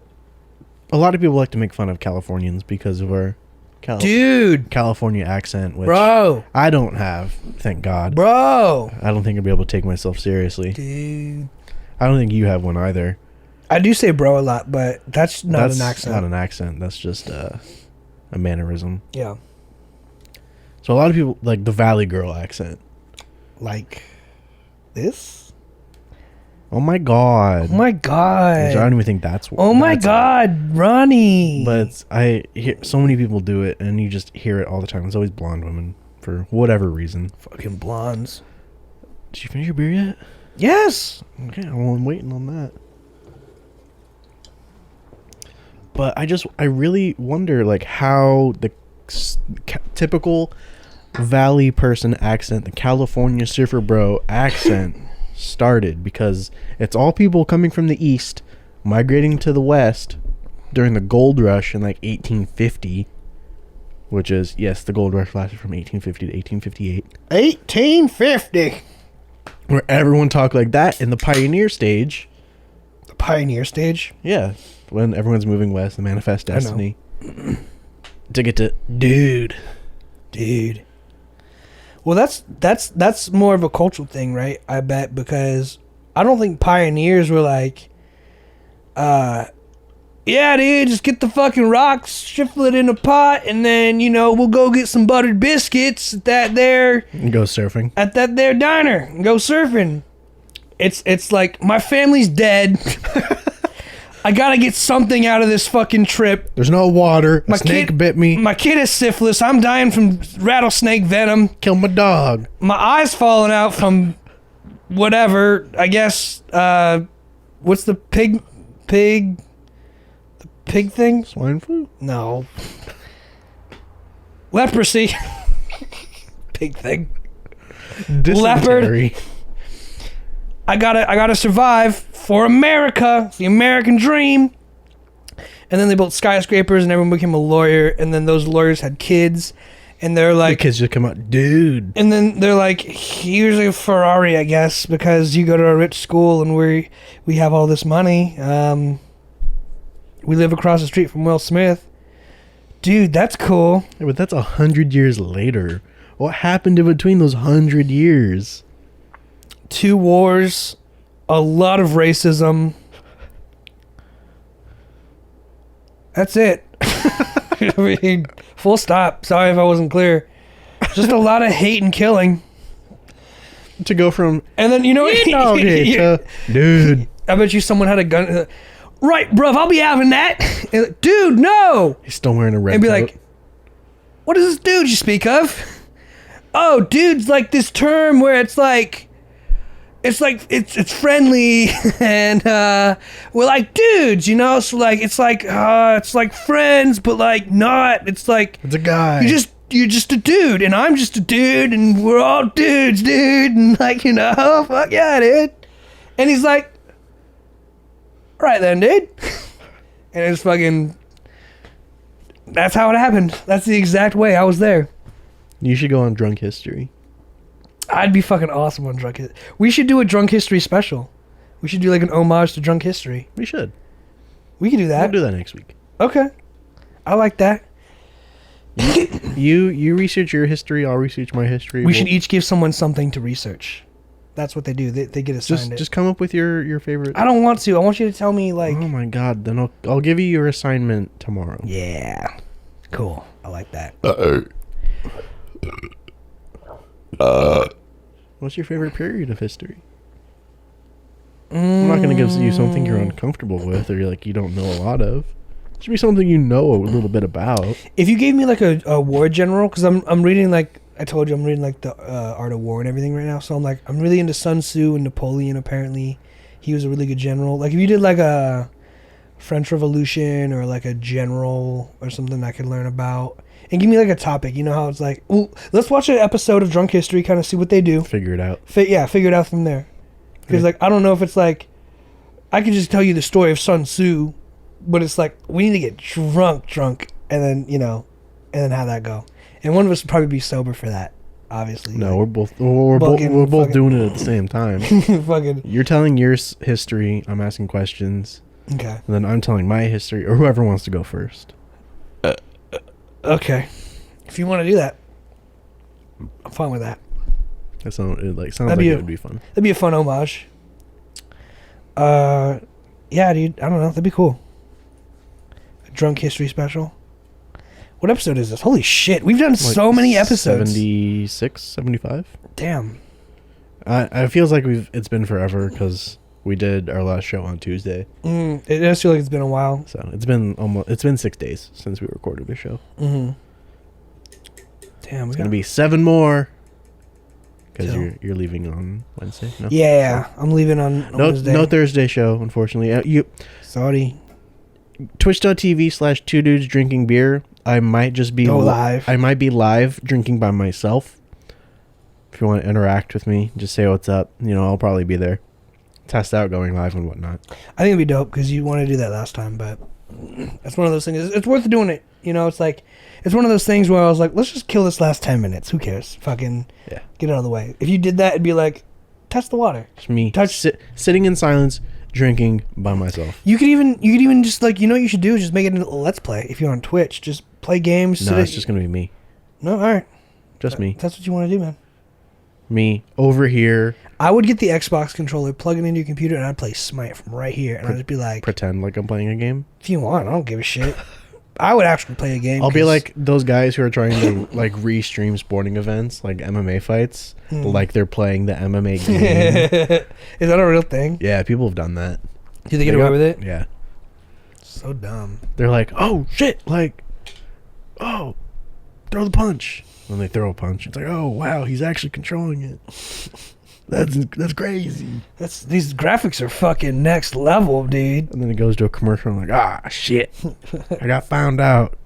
a lot of people like to make fun of Californians because of our California accent, which bro, I don't have, thank God. Bro, I don't think I'll be able to take myself seriously. Dude, I don't think you have one either. I do say bro a lot, but that's an accent. That's not an accent. That's just a mannerism. Yeah. So a lot of people like the Valley Girl accent. Like this? Oh my God. Oh my God. I don't even think that's what. Oh my God, Ronnie. But I hear so many people do it, and you just hear it all the time. It's always blonde women for whatever reason. Fucking blondes. Did you finish your beer yet? Yes. Okay, well, I'm waiting on that. But I really wonder, like, how the typical Valley person accent, the California surfer bro accent started, because it's all people coming from the east migrating to the west during the gold rush in like 1850, which is, yes, the gold rush lasted from 1850 to 1858. 1850, where everyone talked like that in the pioneer stage. The pioneer stage? Yeah, when everyone's moving west, the manifest destiny to get to dude. Well, that's more of a cultural thing, right? I bet, because I don't think pioneers were like, yeah, dude, just get the fucking rocks, shuffle it in a pot, and then, we'll go get some buttered biscuits at that there. And go surfing. At that there diner and go surfing. It's like, my family's dead. I gotta get something out of this fucking trip. There's no water. My snake bit me. My kid has syphilis. I'm dying from rattlesnake venom. Kill my dog. My eye's falling out from whatever. I guess, what's the pig thing? Swine flu? No. Leprosy. Pig thing. Dysentery. Leopard. I gotta survive for America. It's the American dream. And then they built skyscrapers and everyone became a lawyer, and then those lawyers had kids, and they're like, the kids just come out, dude. And then they're like, here's a Ferrari, I guess, because you go to a rich school and we have all this money. We live across the street from Will Smith. Dude, that's cool. Yeah, but that's 100 years later. What happened in between those 100 years? 2 wars, a lot of racism. That's it. I mean, full stop. Sorry if I wasn't clear. Just a lot of hate and killing. To go from, And then, you know, dude. I bet you someone had a gun. Right, bruv, I'll be having that. Dude, no. He's still wearing a red And be coat. like, what is this dude you speak of? Oh, dude's like this term where it's friendly and we're like dudes, you know, so like it's like friends but like not. It's like It's a guy. you're just a dude and I'm just a dude and we're all dudes, dude, and like, you know, fuck yeah, dude. And he's like, all right then, dude. And it's fucking, that's how it happened. That's the exact way. I was there. You should go on Drunk History. I'd be fucking awesome on Drunk History. We should do a Drunk History special. We should do like an homage to Drunk History. We should. We can do that. We'll do that next week. Okay. I like that. You research your history, I'll research my history. We should each give someone something to research. That's what they do. They get assigned it. Just come up with your favorite. I don't want to. I want you to tell me like. Oh my god, then I'll give you your assignment tomorrow. Yeah. Cool. I like that. What's your favorite period of history? I'm not going to give you something you're uncomfortable with or like you don't know a lot of. It should be something you know a little bit about. If you gave me like a war general, because I'm reading like I told you I'm reading like the Art of War and everything right now, so I'm really into Sun Tzu and Napoleon. Apparently, he was a really good general. Like if you did like a French Revolution or like a general or something I could learn about. And give me like a topic. You know how it's like, ooh, let's watch an episode of Drunk History, kind of see what they do. Figure it out. Figure it out from there. Because like I don't know if it's like, I could just tell you the story of Sun Tzu, but it's like we need to get drunk, and then and then have that go. And one of us would probably be sober for that, obviously. No, like, we're both doing it at the same time. fucking. You're telling your history. I'm asking questions. Okay. And then I'm telling my history, or whoever wants to go first. Okay. If you want to do that, I'm fine with that. That sounds like it would be fun. That'd be a fun homage. Yeah, dude. I don't know. That'd be cool. A Drunk History special. What episode is this? Holy shit. We've done so many episodes. 76, 75? Damn. It feels like it's been forever because we did our last show on Tuesday. It does feel like it's been a while. So it's been 6 days since we recorded the show. Mm-hmm. Damn. It's going to be 7 more. Because you're leaving on Wednesday? No? Yeah, I'm leaving on Wednesday. No Thursday show, unfortunately. Sorry. Twitch.tv/2 dudes drinking beer. I might just be live. I might be live drinking by myself. If you want to interact with me, just say what's up. I'll probably be there. Test out going live and whatnot. I think it'd be dope because you wanted to do that last time, but it's one of those things. It's worth doing it. It's like, it's one of those things where I was like, let's just kill this last 10 minutes. Who cares? Fucking get it out of the way. If you did that, it'd be like, test the water. Just me sitting in silence, drinking by myself. You could even just like, what you should do is just make it a let's play. If you're on Twitch, just play games. No, it's just going to be me. No, all right. Just me. That's what you want to do, man. Me over here. I would get the Xbox controller, plug it into your computer, and I'd play Smite from right here. And I'd just be like... Pretend like I'm playing a game? If you want, I don't give a shit. I would actually play a game. I'll be like those guys who are trying to like re-stream sporting events, like MMA fights, like they're playing the MMA game. Is that a real thing? Yeah, people have done that. Do they get away with it? Yeah. So dumb. They're like, oh, shit, like, oh, throw the punch. When they throw a punch, it's like, oh, wow, he's actually controlling it. That's crazy. These graphics are fucking next level, dude. And then it goes to a commercial. I'm like, shit. I got found out.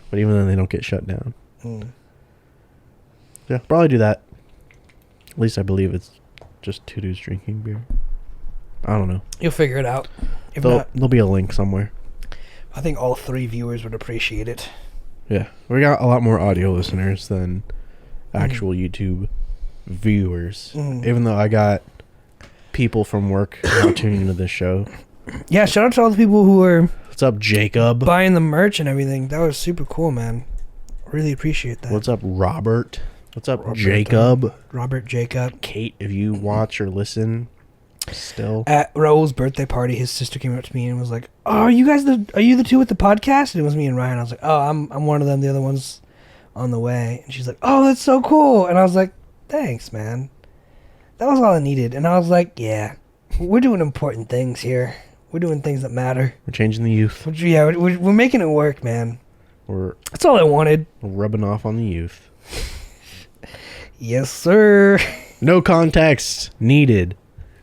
But even then, they don't get shut down. Yeah, probably do that. At least I believe it's just 2 dudes drinking beer. I don't know. You'll figure it out. If not, there'll be a link somewhere. I think all 3 viewers would appreciate it. Yeah, we got a lot more audio listeners than actual YouTube viewers. Even though I got people from work now tuning into this show. Yeah, shout out to all the people who are what's up, Jacob, buying the merch and everything. That was super cool, man. Really appreciate that. What's up, Robert? What's up, Jacob? Robert Jacob. Kate, if you watch or listen still. At Raul's birthday party, his sister came up to me and was like, "Oh, are you the two with the podcast?" And it was me and Ryan. I was like, "Oh, I'm one of them. The other one's on the way." And she's like, "Oh, that's so cool." And I was like, "Thanks, man. That was all I needed." And I was like, "Yeah, we're doing important things here. We're doing things that matter. We're changing the youth. Yeah, we're making it work, man. That's all I wanted." We're rubbing off on the youth. Yes, sir. No context needed.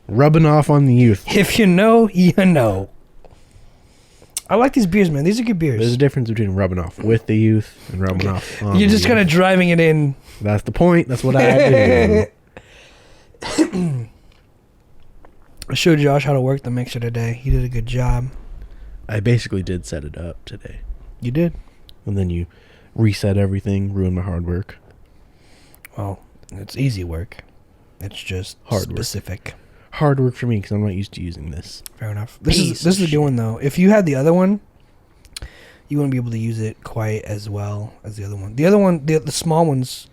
Rubbing off on the youth. If you know, you know. I like these beers, man. These are good beers. There's a difference between rubbing off with the youth and rubbing off on You're just the kind of youth. driving it in. That's the point. That's what I do. I showed Josh how to work the mixer today. He did a good job. I basically did set it up today. You did? And then you reset everything, ruined my hard work. Well, it's easy work. It's just Hard work. specific. Hard work for me because I'm not used to using this. Fair enough. This is a good one, though. If you had the other one, you wouldn't be able to use it quite as well as the other one. The other one, the small ones,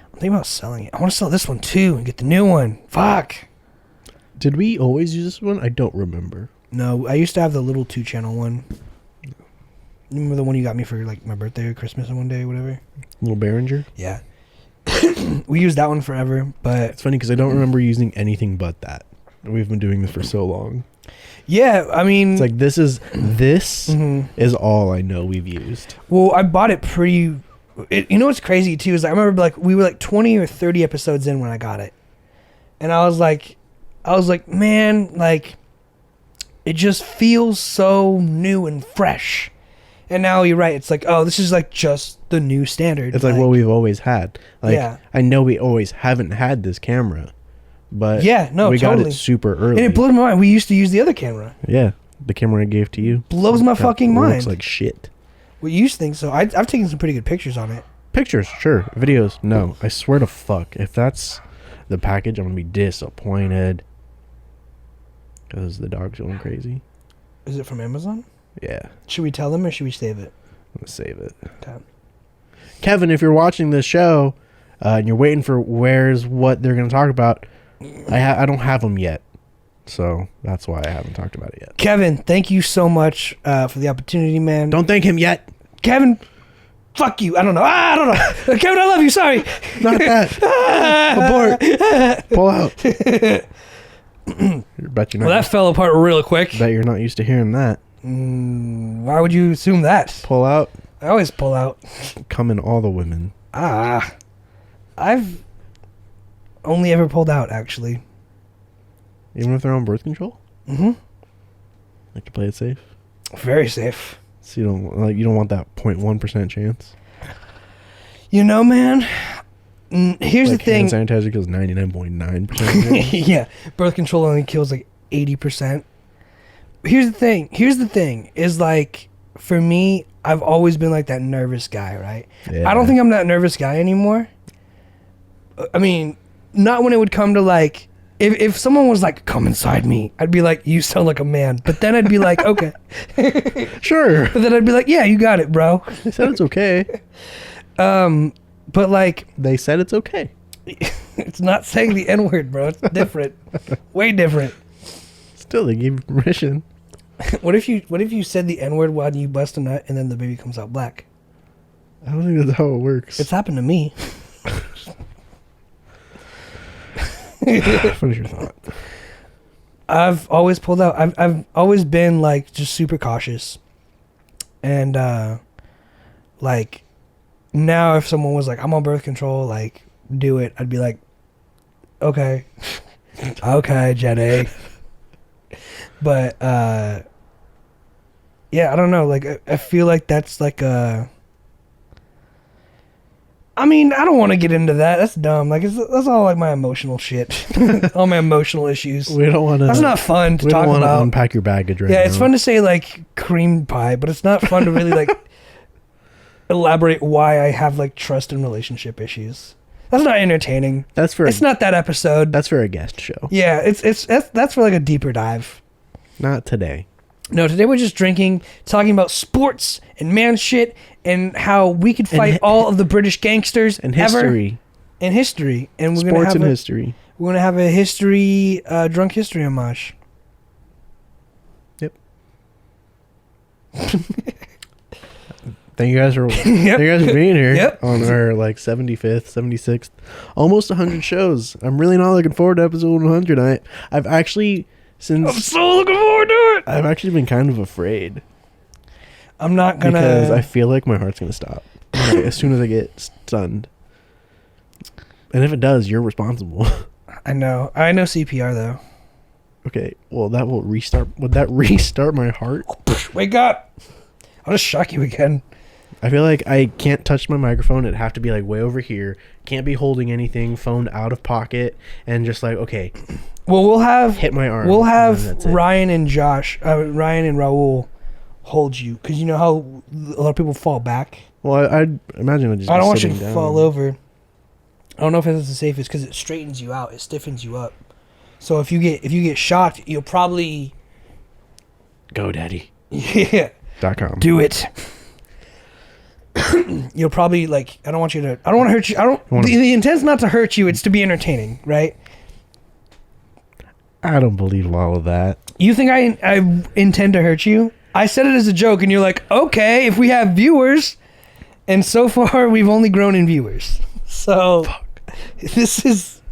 I'm thinking about selling it. I want to sell this one, too, and get the new one. Fuck. Did we always use this one? I don't remember. No, I used to have the little 2-channel one. You remember the one you got me for like my birthday or Christmas or one day or whatever? Little Behringer? Yeah. We used that one forever, but... It's funny because I don't remember using anything but that. We've been doing this for so long. Yeah, I mean... It's like this is all I know we've used. Well, I bought it pretty... you know what's crazy, too, is I remember like we were like 20 or 30 episodes in when I got it. And I was like, man, like, it just feels so new and fresh. And now you're right. It's like, oh, this is like just the new standard. It's like what we've always had. Like, yeah. I know we always haven't had this camera, but yeah, no, we totally. got it super early. And it blew my mind. We used to use the other camera. Yeah, the camera I gave to you. Blows my fucking mind. Looks like shit. Well, you used to think so. I've taken some pretty good pictures on it. Pictures, sure. Videos, no. I swear to fuck. If that's the package, I'm going to be disappointed. Because the dog's going crazy. Is it from Amazon? Yeah. Should we tell them or should we save it? I'm going to save it. Okay. Kevin, if you're watching this show and you're waiting for what they're going to talk about, I don't have them yet. So that's why I haven't talked about it yet. Kevin, thank you so much for the opportunity, man. Don't thank him yet. Kevin, fuck you. I don't know. I don't know. Kevin, I love you. Sorry. Not that. Abort. Pull out. Bet you're not. Well, that fell apart real quick. Bet you're not used to hearing that. Why would you assume that? Pull out. I always pull out. Come in all the women. I've only ever pulled out, actually. Even if they're on birth control? Mm-hmm. Like to play it safe? Very safe. So you don't want that 0.1% chance? You know, man, here's the thing. Hand sanitizer kills 99.9%. Yeah, birth control only kills like 80%. Here's the thing is like, for me, I've always been like that nervous guy, right? Yeah. I don't think I'm that nervous guy anymore. I mean, not when it would come to like, if someone was like, come inside me, I'd be like, you sound like a man. But then I'd be like, okay. Sure. But then I'd be like, yeah, you got it, bro. They said it's okay. But like, They said it's okay. it's not saying the N-word, bro. It's different. Way different. Still, they gave you permission. What if you said the N-word while you bust a nut and then the baby comes out black? I don't think that's how it works. It's happened to me. Finish your thought. I've always pulled out. I've always been like just super cautious. And like now if someone was like, I'm on birth control, like do it, I'd be like, okay. Okay, Jenny. But yeah, I don't know, like I feel like that's like a, I mean, I don't want to get into that. That's dumb. Like that's all like my emotional shit. All my emotional issues. We don't want to. That's not fun to talk We don't want about. to unpack your baggage right now. Yeah, it's fun to say like cream pie, but it's not fun to really like elaborate why I have like trust and relationship issues. That's not entertaining. It's not that episode. That's for a guest show. Yeah, that's for like a deeper dive. Not today. No, today we're just drinking, talking about sports and man shit and how we could fight all of the British gangsters and ever. history. and history, and we're Sports and gonna have history. we're gonna have a history drunk history homage. Yep. Thank you guys for thank you guys for being here Yep. on our like 75th, 76th, almost 100 shows. I'm really not looking forward to episode 100. I've actually I'm so looking forward to it. I've actually been kind of afraid I'm not gonna because I feel like my heart's gonna stop as soon as I get stunned. And if it does, you're responsible. I know CPR though. Okay, well that will restart. Would that restart my heart? Wake up! I'll just shock you again. I feel like I can't touch my microphone. It'd have to be like way over here. Can't be holding anything. Phone out of pocket and just like okay. Well, we'll have hit my arm. We'll have that's it. Ryan and Raul hold you because you know how a lot of people fall back. Well, I'd imagine I'd just. I don't want you sitting to down. fall over. I don't know if it's the safest because it straightens you out. It stiffens you up. So if you get shocked, you'll probably GoDaddy.com. yeah do it. You'll probably like. I don't want to hurt you. The intent's not to hurt you. It's to be entertaining, right? I don't believe all of that. You think I intend to hurt you? I said it as a joke, and you're like, okay, if we have viewers, and so far we've only grown in viewers. So this is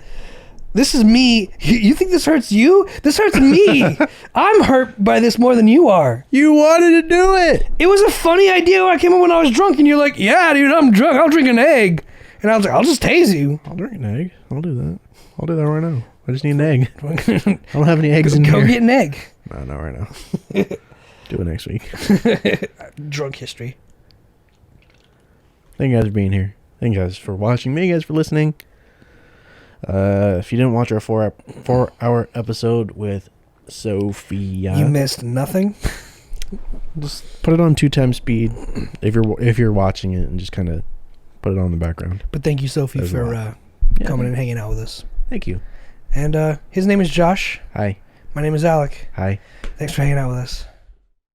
me. You think this hurts you? This hurts me. I'm hurt by this more than you are. You wanted to do it. It was a funny idea I came up when I was drunk, and you're like, yeah, dude, I'm drunk. I'll drink an egg. And I was like, I'll just tase you. I'll drink an egg. I'll do that. I'll do that right now. I just need an egg. I don't have any eggs in Go here. get an egg. No, not right now. Do it next week. Drunk history. Thank you guys for being here. Thank you guys for watching. Thank you guys for listening. If you didn't watch our 4-hour episode with Sophia, You missed nothing. just put it on 2x speed if you're watching it, and just kind of put it on the background. But thank you, Sophie, There's a for lot. coming and hanging out with us. Thank you. And his name is Josh. Hi. My name is Alec. Hi. Thanks for hanging out with us.